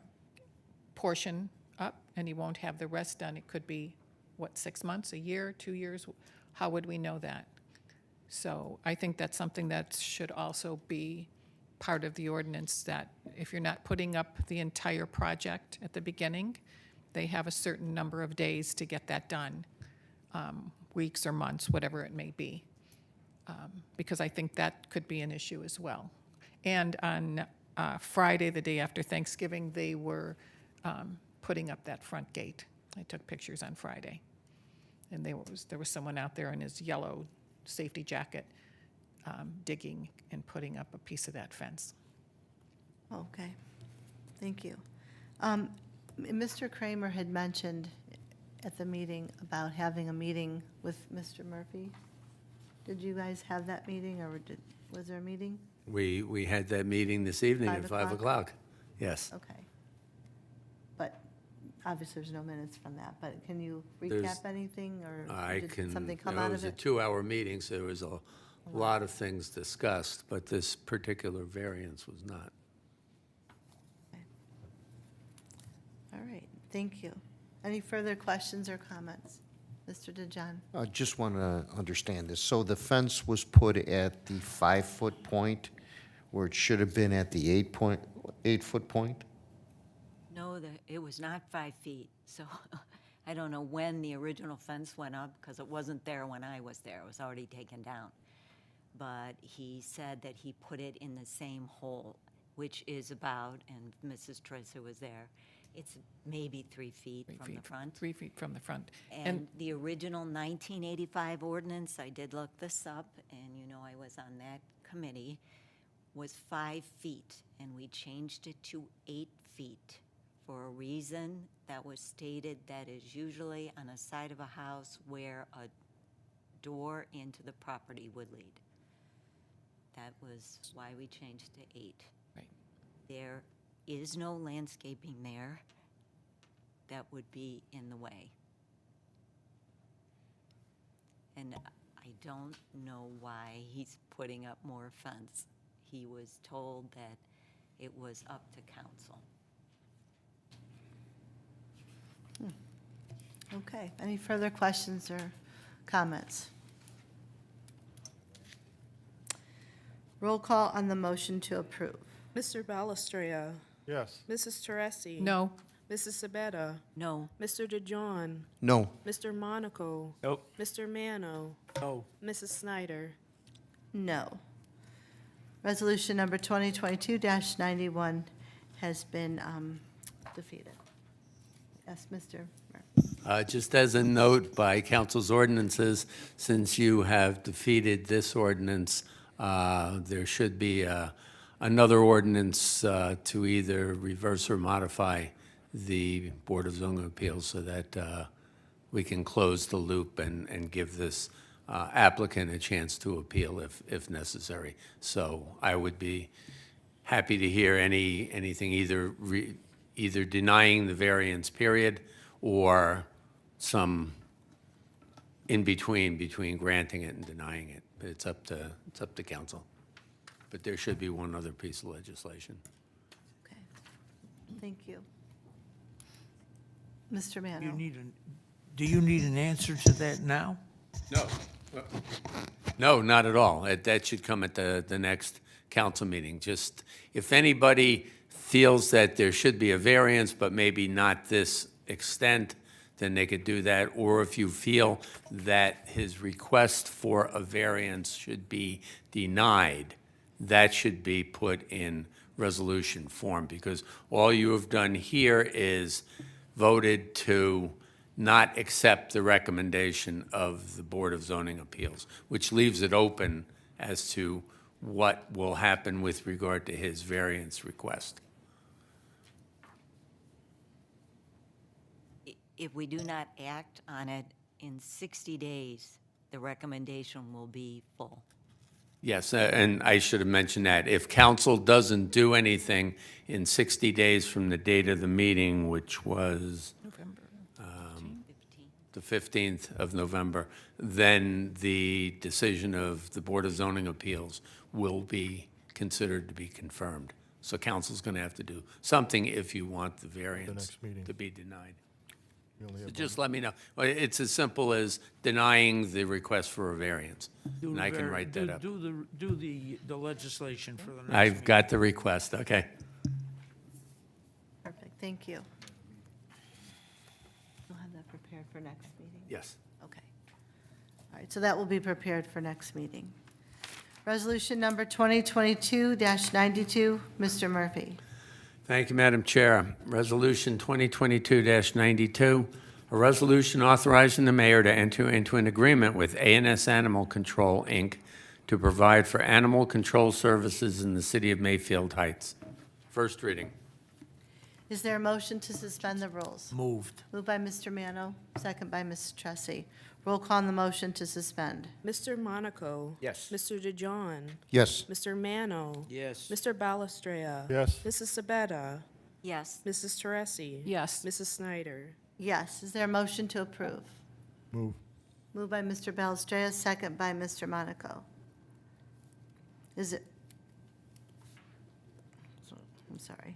portion up and he won't have the rest done. It could be, what, 6 months, a year, 2 years? How would we know that? So I think that's something that should also be part of the ordinance, that if you're not putting up the entire project at the beginning, they have a certain number of days to get that done, weeks or months, whatever it may be. Because I think that could be an issue as well. And on Friday, the day after Thanksgiving, they were putting up that front gate. I took pictures on Friday. And there was someone out there in his yellow safety jacket digging and putting up a piece of that fence. Okay, thank you. Mr. Kramer had mentioned at the meeting about having a meeting with Mr. Murphy. Did you guys have that meeting, or was there a meeting? We had that meeting this evening at 5 5 o'clock. Yes. Okay. But obviously, there's no minutes from that, but can you There's- recap anything, or I did can, something come you know, out it was of a it? 2-hour meeting, so there was a lot of things discussed, but this particular variance was not. All right, thank you. Any further questions or comments? Mr. DeJohn? I just want to understand this. So the fence was put at the 5-foot point where it should have been at the 8-foot point? No, it was not 5 feet, so I don't know when the original fence went up, because it wasn't there when I was there. It was already taken down. But he said that he put it in the same hole, which is about, and Mrs. Tracer was there, it's maybe 3 feet from the front. 3 feet from the front. And the original 1985 ordinance, I did look this up, and you know I was on that committee, was 5 feet, and we changed it to 8 feet for a reason that was stated that is usually on a side of a house where a door into the property would lead. That was why we changed to 8. Right. There is no landscaping there that would be in the way. And I don't know why he's putting up more fence. He was told that it was up to council. Okay, any further questions or comments? Roll call on the motion to approve. Mr. Balestria. Yes. Mrs. Teresi. No. Mrs. Sabetta. No. Mr. DeJohn. No. Mr. Monaco. Nope. Mr. Mano. No. Mrs. Snyder. No. Resolution number 2022-91 has been defeated. Yes, Mr. Murphy. Just as a note by council's ordinances, since you have defeated this ordinance, there should be another ordinance to either reverse or modify the Board of Zoning Appeals so that we can close the loop and give this applicant a chance to appeal if necessary. So I would be happy to hear anything either denying the variance period or some in between granting it and denying it. But it's up to council. But there should be one other piece of legislation. Okay. Thank you. Mr. Mano. Do you need an answer to that now? No. No, not at all. That should come at the next council meeting. Just if anybody feels that there should be a variance, but maybe not this extent, then they could do that. Or if you feel that his request for a variance should be denied, that should be put in resolution form, because all you have done here is voted to not accept the recommendation of the Board of Zoning Appeals, which leaves it open as to what will happen with regard to his variance request. If we do not act on it in 60 days, the recommendation will be full. Yes, and I should have mentioned that. If council doesn't do anything in 60 days from the date of the meeting, which was the 15th of November, then the decision of the Board of Zoning Appeals will be considered to be confirmed. So council's going to have to do something if you want the variance next meeting. to be denied. We only have So just let me know. Well, it's as simple as denying the request for a variance, and I can write that up. Do the legislation for the next I've meeting. got the request, okay. Perfect, thank you. You'll have that prepared for next meeting? Yes. Okay. All right, so that will be prepared for next meeting. Resolution number 2022-92, Mr. Murphy. Thank you, Madam Chair. Resolution 2022-92, a resolution authorizing the mayor to enter into an agreement with A&S Animal Control, Inc. to provide for animal control services in the city of Mayfield Heights. First reading. Is there a motion to suspend the rules? Moved. Moved by Mr. Mano, second by Ms. Tressi. Roll call on the motion to suspend. Mr. Monaco. Yes. Mr. DeJohn. Yes. Mr. Mano. Yes. Mr. Balestrea. Yes. Mrs. Sabetta. Yes. Mrs. Teresi. Yes. Mrs. Snyder. Yes, is there a motion to approve? Move. Moved by Mr. Balestrea, second by Mr. Monaco. Is it? I'm sorry.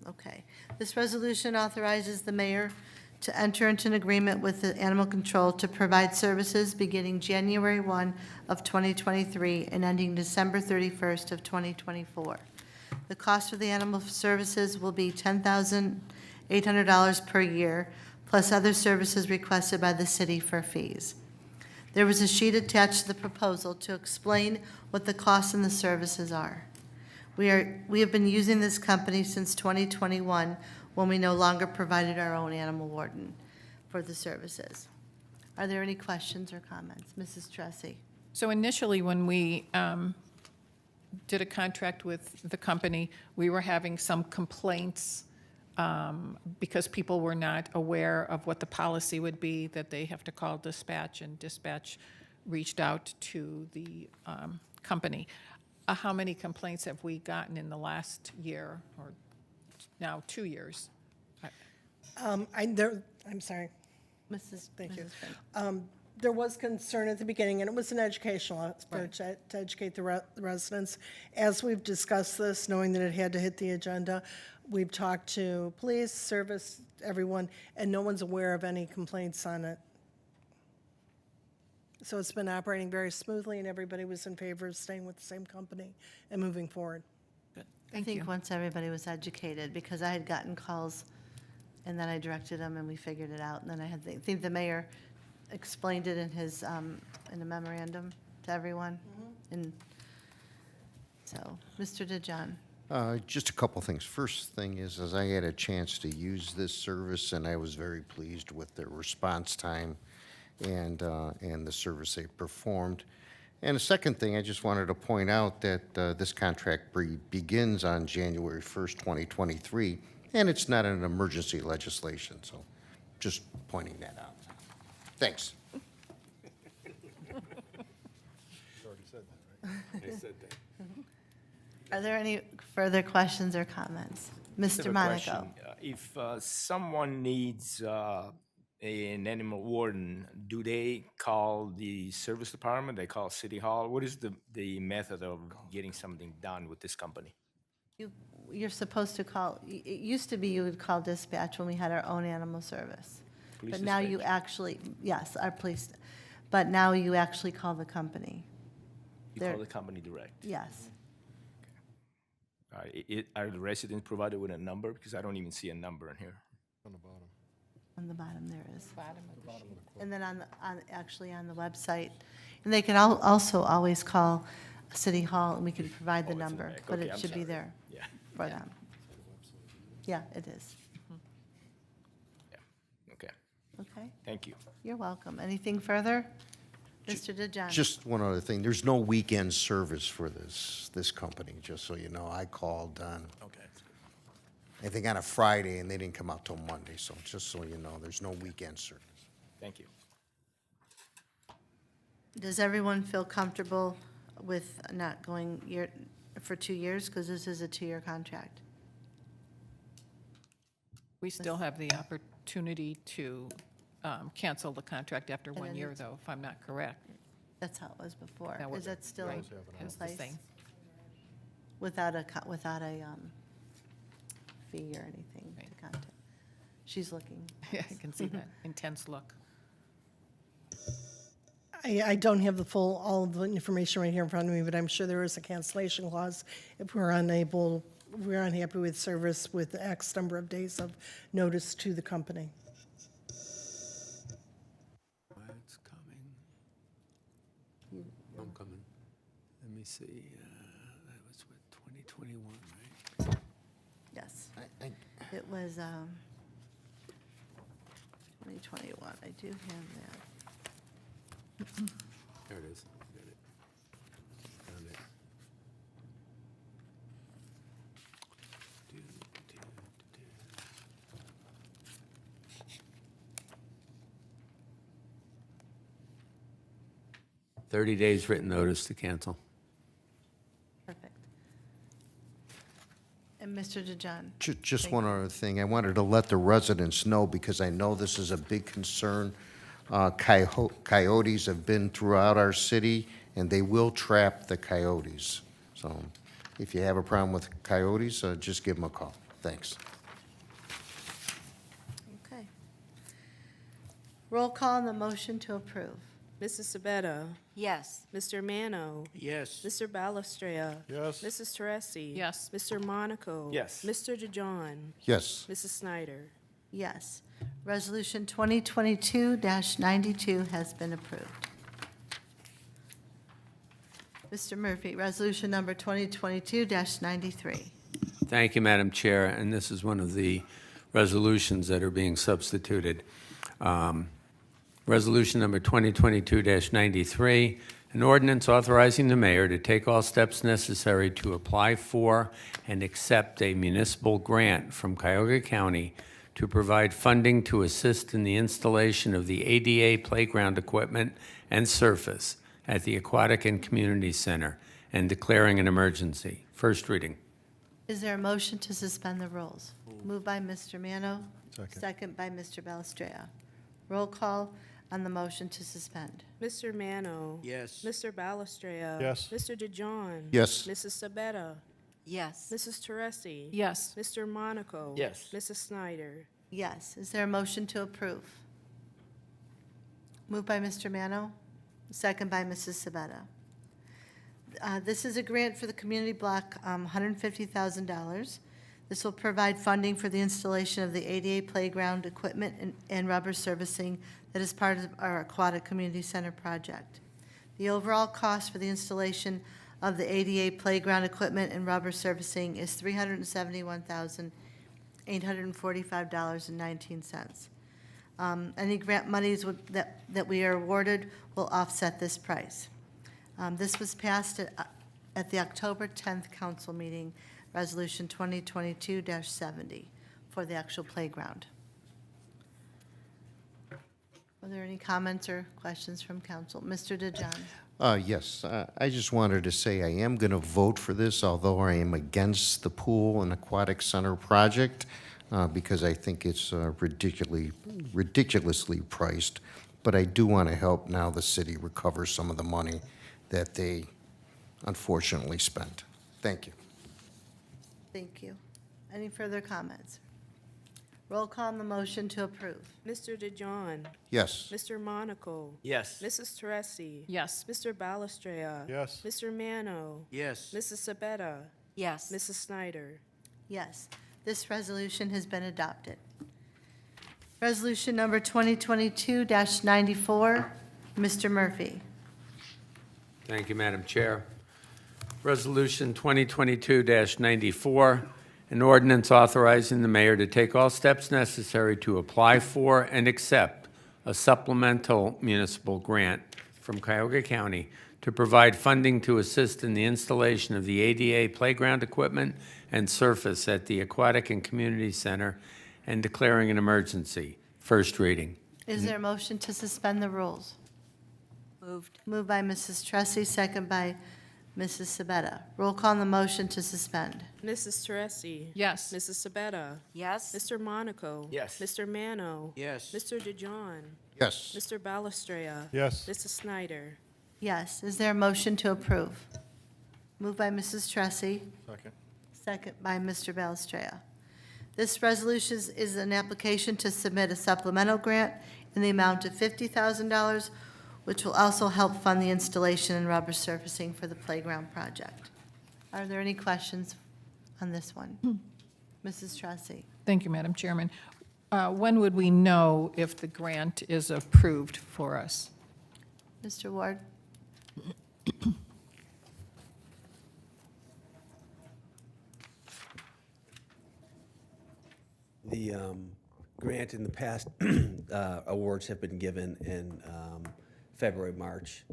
Okay. This resolution authorizes the mayor to enter into an agreement with the animal control to provide services beginning January 1 of 2023 and ending December 31st of 2024. The cost for the animal services will be $10,800 per year, plus other services requested by the city for fees. There was a sheet attached to the proposal to explain what the costs and the services are. We have been using this company since 2021, when we no longer provided our own animal warden for the services. Are there any questions or comments? Mrs. Tressi? So initially, when we did a contract with the company, we were having some complaints because people were not aware of what the policy would be, that they have to call dispatch, and dispatch reached out to the company. How many complaints have we gotten in the last year, or now 2 years? I'm sorry. Thank you. Mrs. Finn. There was concern at the beginning, and it was an educational effort to educate the residents. As we've discussed this, knowing that it had to hit the agenda, we've talked to police, service, everyone, and no one's aware of any complaints on it. So it's been operating very smoothly, and everybody was in favor of staying with the same company and moving forward. I think once everybody was educated, because I had gotten calls, and then I directed them, and we figured it out, and then I think the mayor explained it in his, in a memorandum to everyone. And So, Mr. DeJohn. Just a couple things. First thing is I had a chance to use this service, and I was very pleased with their response time and the service they performed. And the second thing, I just wanted to point out that this contract begins on January 1st, 2023, and it's not an emergency legislation, so just pointing that out. Thanks. I said that. Are there any further questions or comments? I have Mr. a Monaco. question. If someone needs an animal warden, do they call the service department? They call City Hall? What is the method of getting something done with this company? You're supposed to call, it used to be you would call dispatch when we had our own animal service. Police But now you dispatch? actually, yes, our police, but now you actually call the company. You They're- call the company direct? Yes. Are the residents provided with a number? Because I don't even see a number in here. On the bottom. On the bottom there is. And then actually on the website. And they can also always call City Hall and we can provide the Oh, it's in the number, back. but Okay, it I'm should be sorry. there Yeah. for them. Yeah, it is. Okay, Okay, thank you. you're welcome. Anything further? Mr. DeJohn? Just one other thing, there's no weekend service for this company, just so you know. I called on, I think on a Friday, and they didn't come out till Monday, so just so you know, there's no weekend service. Thank you. Does everyone feel comfortable with not going for 2 years? Because this is a 2-year contract. We still have the opportunity to cancel the contract after And 1 then year, it's- though, if I'm not correct. That's how it was before. That was- Is that still right. in It's the place? same. Without a fee or anything to contact? She's looking. Yeah, I can see that intense look. I don't have all of the information right here in front of me, but I'm sure there is a cancellation clause if we're unhappy with service with X number of days of notice to the company. It's coming. I'm coming. Let me see, that was what, 2021, right? Yes. It was 2021. I do have that. There it is. Got it. Found it. Do, do, do. 30 days written notice to cancel. Perfect. And Mr. DeJohn? Just one other thing, I wanted to let the residents know, because I know this is a big concern. Coyotes have been throughout our city, and they will trap the coyotes. So if you have a problem with coyotes, just give them a call. Thanks. Okay. Roll call on the motion to approve. Mrs. Sabetta? Yes. Mr. Mano? Yes. Mr. Balestria? Yes. Mrs. Teresi? Yes. Mr. Monaco? Yes. Mr. DeJohn? Yes. Mrs. Snyder? Yes. Resolution 2022-92 has been approved. Mr. Murphy, resolution number 2022-93. Thank you, Madam Chair, and this is one of the resolutions that are being substituted. Resolution number 2022-93, an ordinance authorizing the mayor to take all steps necessary to apply for and accept a municipal grant from Cuyahoga County to provide funding to assist in the installation of the ADA playground equipment and surface at the Aquatic and Community Center and declaring an emergency. First reading. Is there a motion to suspend the rules? Moved by Mr. Mano. Second. Second by Mr. Balestria. Roll call on the motion to suspend. Mr. Mano? Yes. Mr. Balestria? Yes. Mr. DeJohn? Yes. Mrs. Sabetta? Yes. Mrs. Teresi? Yes. Mr. Monaco? Yes. Mrs. Snyder? Yes. Is there a motion to approve? Moved by Mr. Mano, second by Mrs. Sabetta. This is a grant for the community block, $150,000. This will provide funding for the installation of the ADA playground equipment and rubber servicing that is part of our Aquatic Community Center project. The overall cost for the installation of the ADA playground equipment and rubber surfacing is $371,845.19. Any grant monies that we are awarded will offset this price. This was passed at the October 10th council meeting, Resolution 2022-70, for the actual playground. Are there any comments or questions from council? Mr. DeJohn? Yes, I just wanted to say I am going to vote for this, although I am against the pool and aquatic center project, because I think it's ridiculously priced. But I do want to help now the city recover some of the money that they unfortunately spent. Thank you. Thank you. Any further comments? Roll call on the motion to approve. Mr. DeJohn? Yes. Mr. Monaco? Yes. Mrs. Teresi? Yes. Mr. Balestria? Yes. Mr. Mano? Yes. Mrs. Sabetta? Yes. Mrs. Snyder? Yes, this resolution has been adopted. Resolution number 2022-94, Mr. Murphy. Thank you, Madam Chair. Resolution 2022-94, an ordinance authorizing the mayor to take all steps necessary to apply for and accept a supplemental municipal grant from Cuyahoga County to provide funding to assist in the installation of the ADA playground equipment and surface at the Aquatic and Community Center and declaring an emergency. First reading. Is there a motion to suspend the rules? Moved. Moved by Mrs. Tressi, second by Mrs. Sabetta. Roll call on the motion to suspend. Mrs. Teresi? Yes. Mrs. Sabetta? Yes. Mr. Monaco? Yes. Mr. Mano? Yes. Mr. DeJohn? Yes. Mr. Balestria? Yes. Mrs. Snyder? Yes, is there a motion to approve? Moved by Mrs. Tressi, Second. second by Mr. Balestria. This resolution is an application to submit a supplemental grant in the amount of $50,000, which will also help fund the installation and rubber surfacing for the playground project. Are there any questions on this one? Mrs. Tressi? Thank you, Madam Chairman. When would we know if the grant is approved for us? Mr. Ward? The grant in the past, awards have been given in February, March.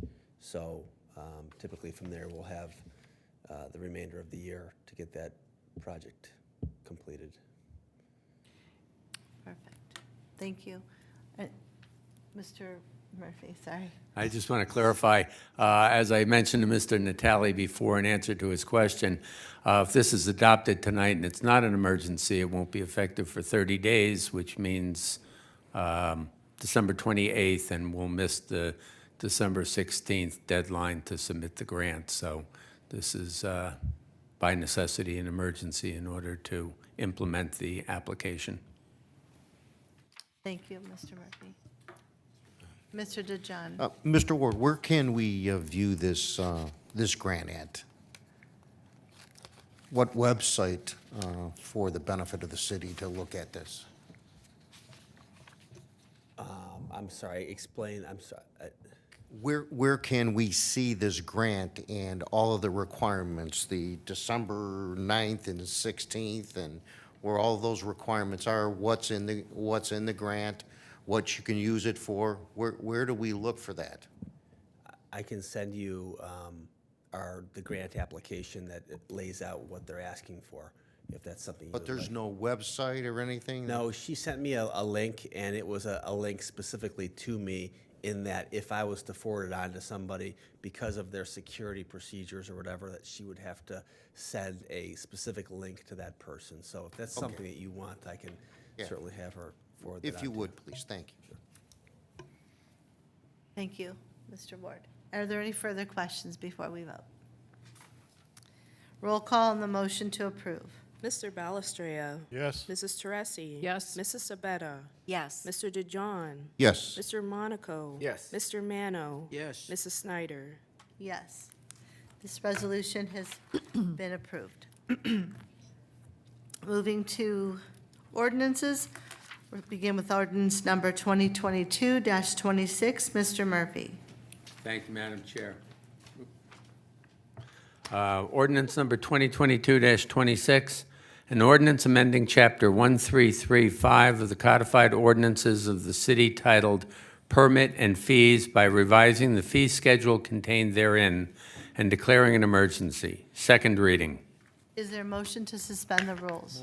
So typically from there, we'll have the remainder of the year to get that project completed. Perfect. Thank you. Mr. Murphy, sorry. I just want to clarify, as I mentioned to Mr. Natale before in answer to his question, if this is adopted tonight and it's not an emergency, it won't be effective for 30 days, which means December 28th, and we'll miss the December 16th deadline to submit the grant. So this is by necessity an emergency in order to implement the application. Thank you, Mr. Murphy. Mr. DeJohn? Mr. Ward, where can we view this, this grant at? What website for the benefit of the city to look at this? I'm sorry, explain, I'm sorry. Where can we see this grant and all of the requirements, the December 9th and 16th, and where all those requirements are, what's in the grant, what you can use it for? Where do we look for that? I can send you the grant application that it lays out what they're asking for, if that's something you would But there's like. no website or anything? No, she sent me a link, and it was a link specifically to me in that if I was to forward it on to somebody, because of their security procedures or whatever, that she would have to send a specific link to that person. So if that's something that you want, I can certainly have her forward that If on you to would, please, thank you. Thank you, Mr. Ward. Are there any further questions before we vote? Roll call on the motion to approve. Mr. Balestria? Yes. Mrs. Teresi? Yes. Mrs. Sabetta? Yes. Mr. DeJohn? Yes. Mr. Monaco? Yes. Mr. Mano? Yes. Mrs. Snyder? Yes. This resolution has been approved. Moving to ordinances, we'll begin with ordinance number 2022-26. Mr. Murphy. Thank you, Madam Chair. Ordinance number 2022-26, an ordinance amending Chapter 1335 of the codified ordinances of the city titled Permit and Fees by revising the fee schedule contained therein and declaring an emergency. Second reading. Is there a motion to suspend the rules?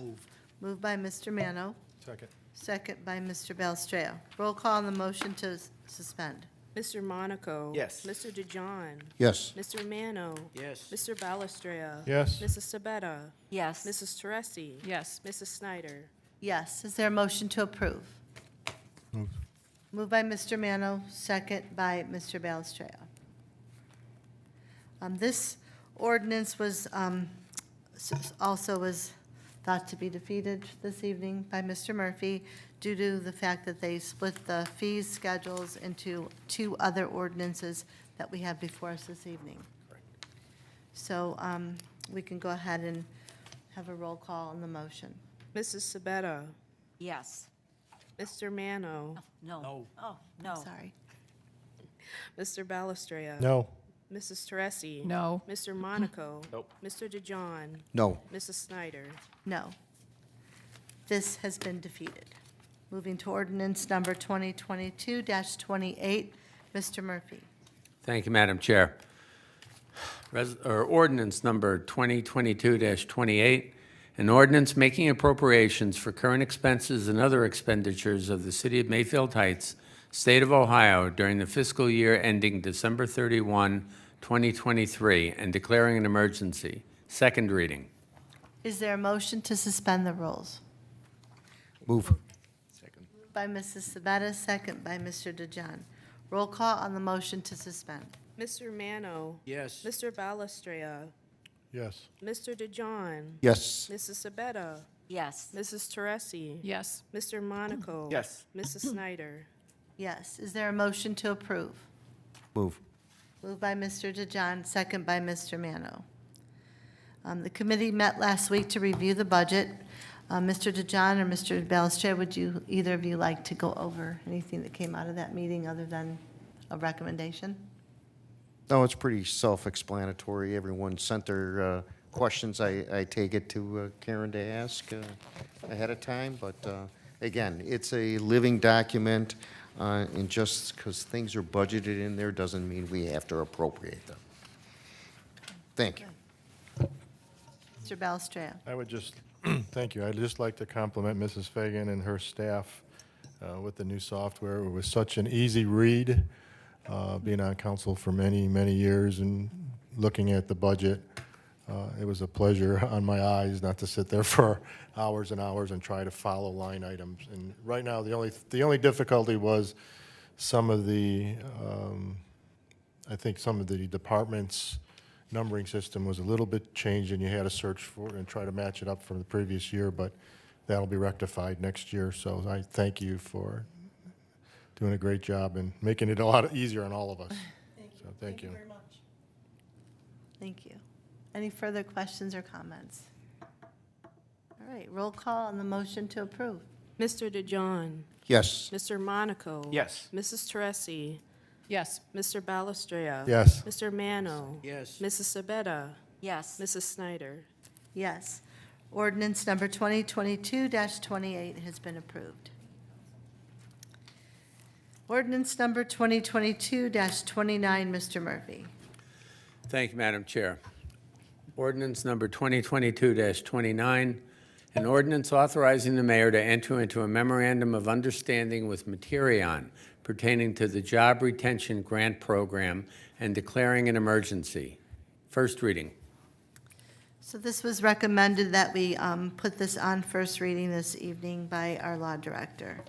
Moved by Mr. Mano, Second. second by Mr. Belstrea. Roll call on the motion to suspend. Mr. Monaco. Yes. Mr. DeJohn. Yes. Mr. Mano. Yes. Mr. Balestria. Yes. Mrs. Sabetta. Yes. Mrs. Teresi. Yes. Mrs. Snyder. Yes. Is there a motion to approve? Moved. Moved by Mr. Mano, second by Mr. Balestrea. This ordinance was, also was thought to be defeated this evening by Mr. Murphy due to the fact that they split the fees schedules into two other ordinances that we have before us this evening. So we can go ahead and have a roll call on the motion. Mrs. Sabetta. Yes. Mr. Mano. No. Oh, no. Sorry. Mr. Balestria. No. Mrs. Teresi. No. Mr. Monaco. Nope. Mr. DeJohn. No. Mrs. Snyder. No. This has been defeated. Moving to ordinance number 2022-28. Mr. Murphy. Thank you, Madam Chair. Ordinance number 2022-28, an ordinance making appropriations for current expenses and other expenditures of the City of Mayfield Heights, State of Ohio during the fiscal year ending December 31, 2023, and declaring an emergency. Second reading. Is there a motion to suspend the rules? Move. Moved by Mrs. Sabetta, second by Mr. DeJohn. Roll call on the motion to suspend. Mr. Mano. Yes. Mr. Balestria. Yes. Mr. DeJohn. Yes. Mrs. Sabetta. Yes. Mrs. Teresi. Yes. Mr. Monaco. Yes. Mrs. Snyder. Yes. Is there a motion to approve? Move. Moved by Mr. DeJohn, second by Mr. Mano. The committee met last week to review the budget. Mr. DeJohn or Mr. Balestria, would you, either of you like to go over anything that came out of that meeting other than a recommendation? No, it's pretty self-explanatory. Everyone sent their questions. I take it to Karen to ask ahead of time, but again, it's a living document, and just because things are budgeted in there doesn't mean we have to appropriate them. Thank you. Mr. Balestria. I would just, thank you. I'd just like to compliment Mrs. Fagan and her staff with the new software. It was such an easy read, being on council for many, many years and looking at the budget. It was a pleasure on my eyes not to sit there for hours and hours and try to follow line items. And right now, the only difficulty was some of the, I think some of the departments' numbering system was a little bit changed, and you had to search for and try to match it up from the previous year, but that'll be rectified next year. So I thank you for doing a great job and making it a lot easier on all of us. Thank you. So thank you. very much. Thank you. Any further questions or comments? All right, roll call on the motion to approve. Mr. DeJohn. Yes. Mr. Monaco. Yes. Mrs. Teresi. Yes. Mr. Balestria. Yes. Mr. Mano. Yes. Mrs. Sabetta. Yes. Mrs. Snyder. Yes. Ordinance number 2022-28 has been approved. Ordinance number 2022-29, Mr. Murphy. Thank you, Madam Chair. Ordinance number 2022-29, an ordinance authorizing the mayor to enter into a memorandum of understanding with Materion pertaining to the Job Retention Grant Program and declaring an emergency. First reading. So this was recommended that we put this on first reading this evening by our law director.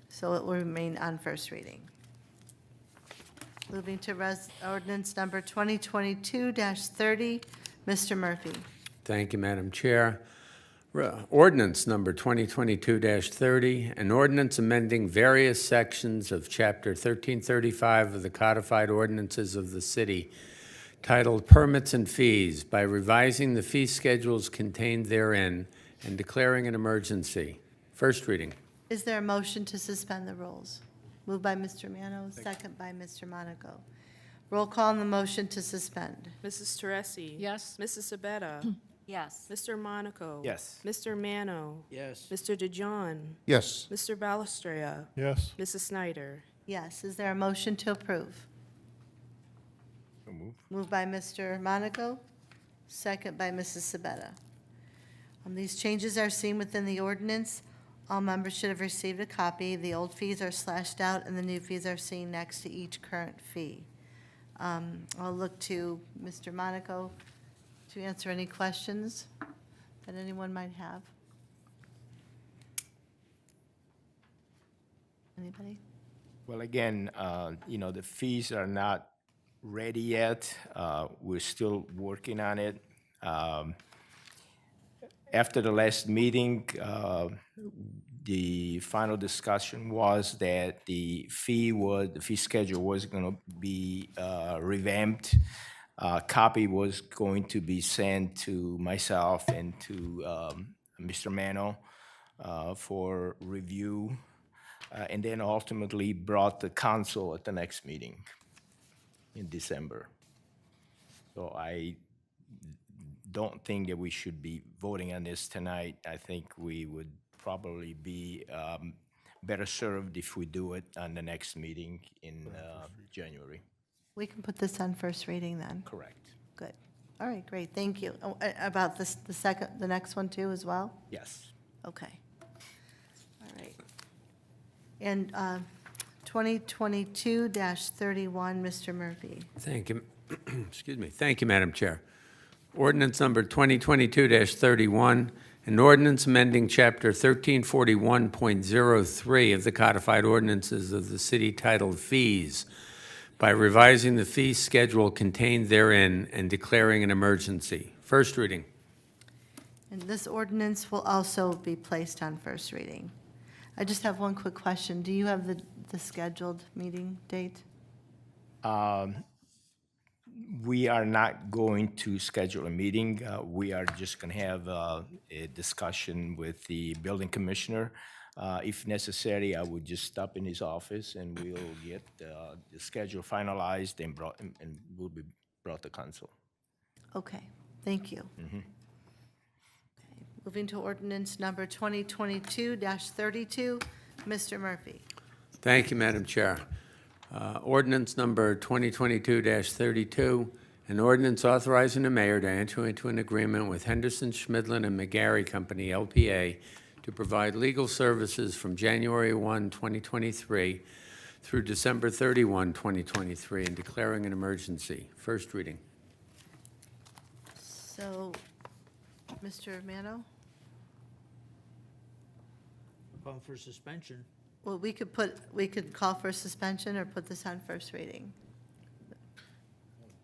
So it will remain on first reading. Moving to ordinance number 2022-30, Mr. Murphy. Thank you, Madam Chair. Ordinance number 2022-30, an ordinance amending various sections of Chapter 1335 of the codified ordinances of the city titled Permits and Fees by revising the fee schedules contained therein and declaring an emergency. First reading. Is there a motion to suspend the rules? Moved by Mr. Mano, second by Mr. Monaco. Roll call on the motion to suspend. Mrs. Teresi. Yes. Mrs. Sabetta. Yes. Mr. Monaco. Yes. Mr. Mano. Yes. Mr. DeJohn. Yes. Mr. Balestria. Yes. Mrs. Snyder. Yes, is there a motion to approve? Moved by Mr. Monaco, second by Mrs. Sabetta. These changes are seen within the ordinance. All members should have received a copy. The old fees are slashed out, and the new fees are seen next to each current fee. I'll look to Mr. Monaco to answer any questions that anyone might have. Anybody? Well, again, the fees are not ready yet. We're still working on it. After the last meeting, the final discussion was that the fee schedule was going to be revamped. Copy was going to be sent to myself and to Mr. Mano for review, and then ultimately brought the council at the next meeting in December. So I don't think that we should be voting on this tonight. I think we would probably be better served if we do it on the next meeting in January. We can put this on first reading then. Correct. Good. All right, great, thank you. Oh, about this, the next one too as well? Yes. Okay. All right. And 2022-31, Mr. Murphy. Thank you. Excuse me. Thank you, Madam Chair. Ordinance number 2022-31, an ordinance amending Chapter 1341.03 of the codified ordinances of the city titled Fees by revising the fee schedule contained therein and declaring an emergency. First reading. And this ordinance will also be placed on first reading. I just have one quick question. Do you have the scheduled meeting date? We are not going to schedule a meeting. We are just going to have a discussion with the building commissioner. If necessary, I would just stop in his office and we'll get the schedule finalized and will be brought to council. Okay, thank you. Okay, moving to ordinance number 2022-32, Mr. Murphy. Thank you, Madam Chair. Ordinance number 2022-32, an ordinance authorizing the mayor to enter into an agreement with Henderson, Schmidlin, and McGarry Company, LPA, to provide legal services from January 1, 2023 through December 31, 2023, and declaring an emergency. First reading. So, Mr. Mano? Call for suspension. Well, we could call for suspension or put this on first reading.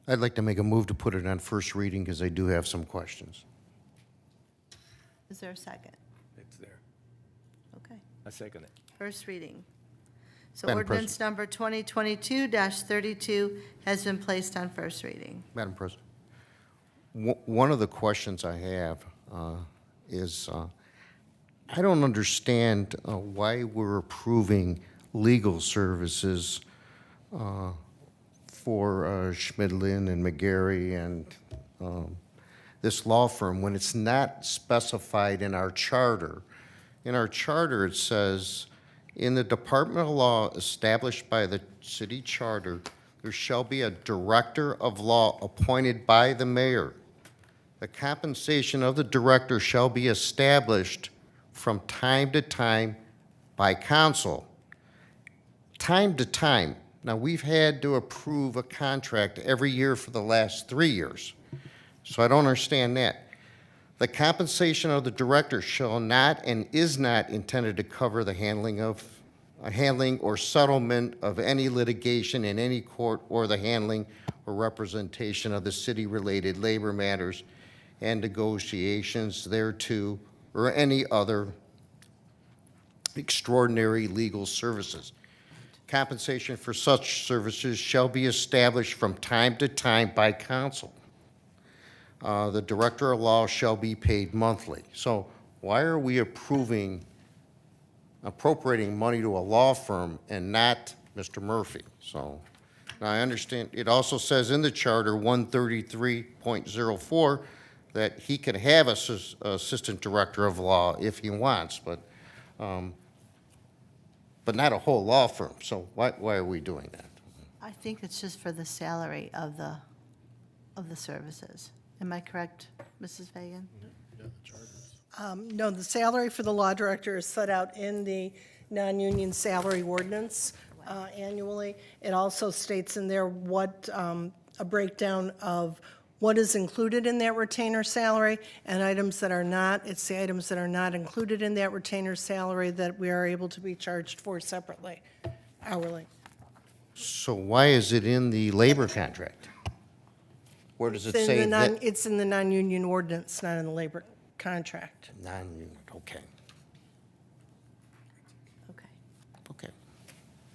I'd like to make a move to put it on first reading because I do have some questions. Is there a second? It's there. Okay, I second it. first reading. So Madam ordinance number 2022-32 has been placed on first reading. Madam President, one of the questions I have is, I don't understand why we're approving legal services for Schmidlin and McGarry and this law firm when it's not specified in our charter. In our charter, it says, in the Department of Law established by the city charter, there shall be a director of law appointed by the mayor. The compensation of the director shall be established from time to time by council. Time to time. Now, we've had to approve a contract every year for the last 3 years, so I don't understand that. The compensation of the director shall not and is not intended to cover the handling or settlement of any litigation in any court or the handling or representation of the city-related labor matters and negotiations thereto or any other extraordinary legal services. Compensation for such services shall be established from time to time by council. The director of law shall be paid monthly. So why are we appropriating money to a law firm and not Mr. Murphy? So Now, I understand, it also says in the charter, 133.04, that he can have assistant director of law if he wants, but not a whole law firm. So why are we doing that? I think it's just for the salary of the services. Am I correct, Mrs. Fagan? No, the salary for the law director is set out in the non-union salary ordinance annually. It also states in there what, a breakdown of what is included in that retainer salary and items that are not. It's the items that are not included in that retainer salary that we are able to be charged for separately, hourly. So why is it in the labor contract? Where does it It's in say the that? It's in the non-union ordinance, not in the labor contract. Non-union, okay, Okay. okay,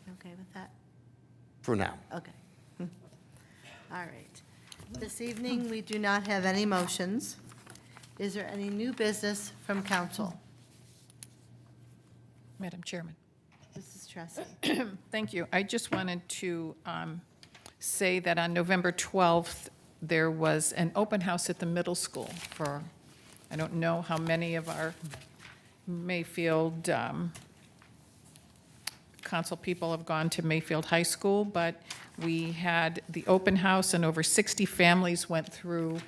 You okay with that? for now. Okay. All right. This evening, we do not have any motions. Is there any new business from council? Madam Chairman. Mrs. Tressi. Thank you. I just wanted to say that on November 12th, there was an open house at the middle school for, I don't know how many of our Mayfield council people have gone to Mayfield High School, but we had the open house and over 60 families went through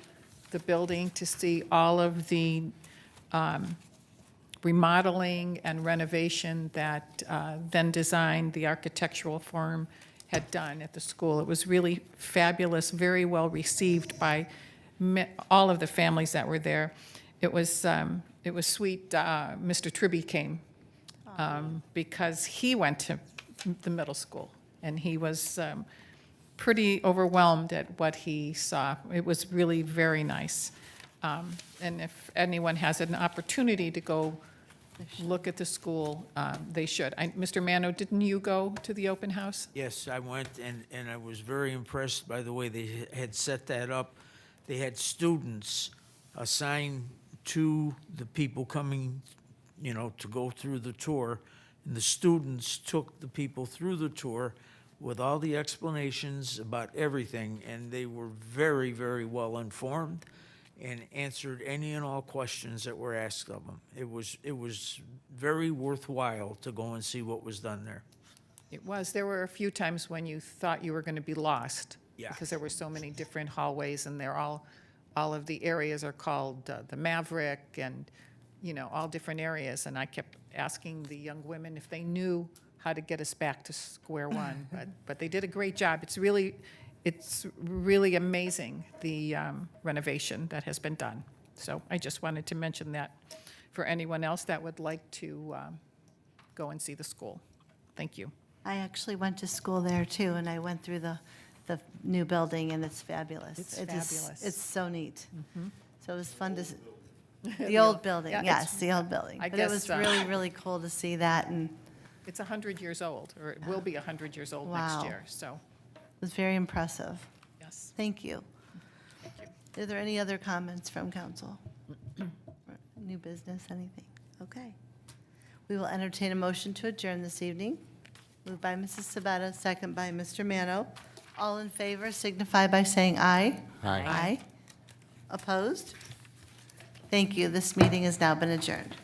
the building to see all of the remodeling and renovation that Then Design, the architectural firm, had done at the school. It was really fabulous, very well received by all of the families that were there. It was sweet. Mr. Tribby came because he went to the middle school, and he was pretty overwhelmed at what he saw. It was really very nice. And if anyone has an opportunity to go look at the school, they should. Mr. Mano, didn't you go to the open house? Yes, I went, and I was very impressed by the way they had set that up. They had students assigned to the people coming, to go through the tour, and the students took the people through the tour with all the explanations about everything, and they were very, very well informed and answered any and all questions that were asked of them. It was very worthwhile to go and see what was done there. It was. There were a few times when you thought you were going to be lost. Yeah. Because there were so many different hallways, and they're all of the areas are called the Maverick, and, all different areas. And I kept asking the young women if they knew how to get us back to square one. But they did a great job. It's really amazing, the renovation that has been done. So I just wanted to mention that for anyone else that would like to go and see the school. Thank you. I actually went to school there, too, and I went through the new building, and it's fabulous. It's It is- fabulous. It's so neat. Mhm. So it was fun to, the old building, Yeah, yes, it's- the old building. I But it was guess, really, really cool to see that, and It's 100 years old, or it will be 100 years old Wow. next year, so, it was very impressive. yes. Thank you. Are there any other comments from council? New business, anything? Okay. We will entertain a motion to adjourn this evening. Moved by Mrs. Sabetta, second by Mr. Mano. All in favor signify by saying aye. Aye. Aye. Opposed? Thank you. This meeting has now been adjourned.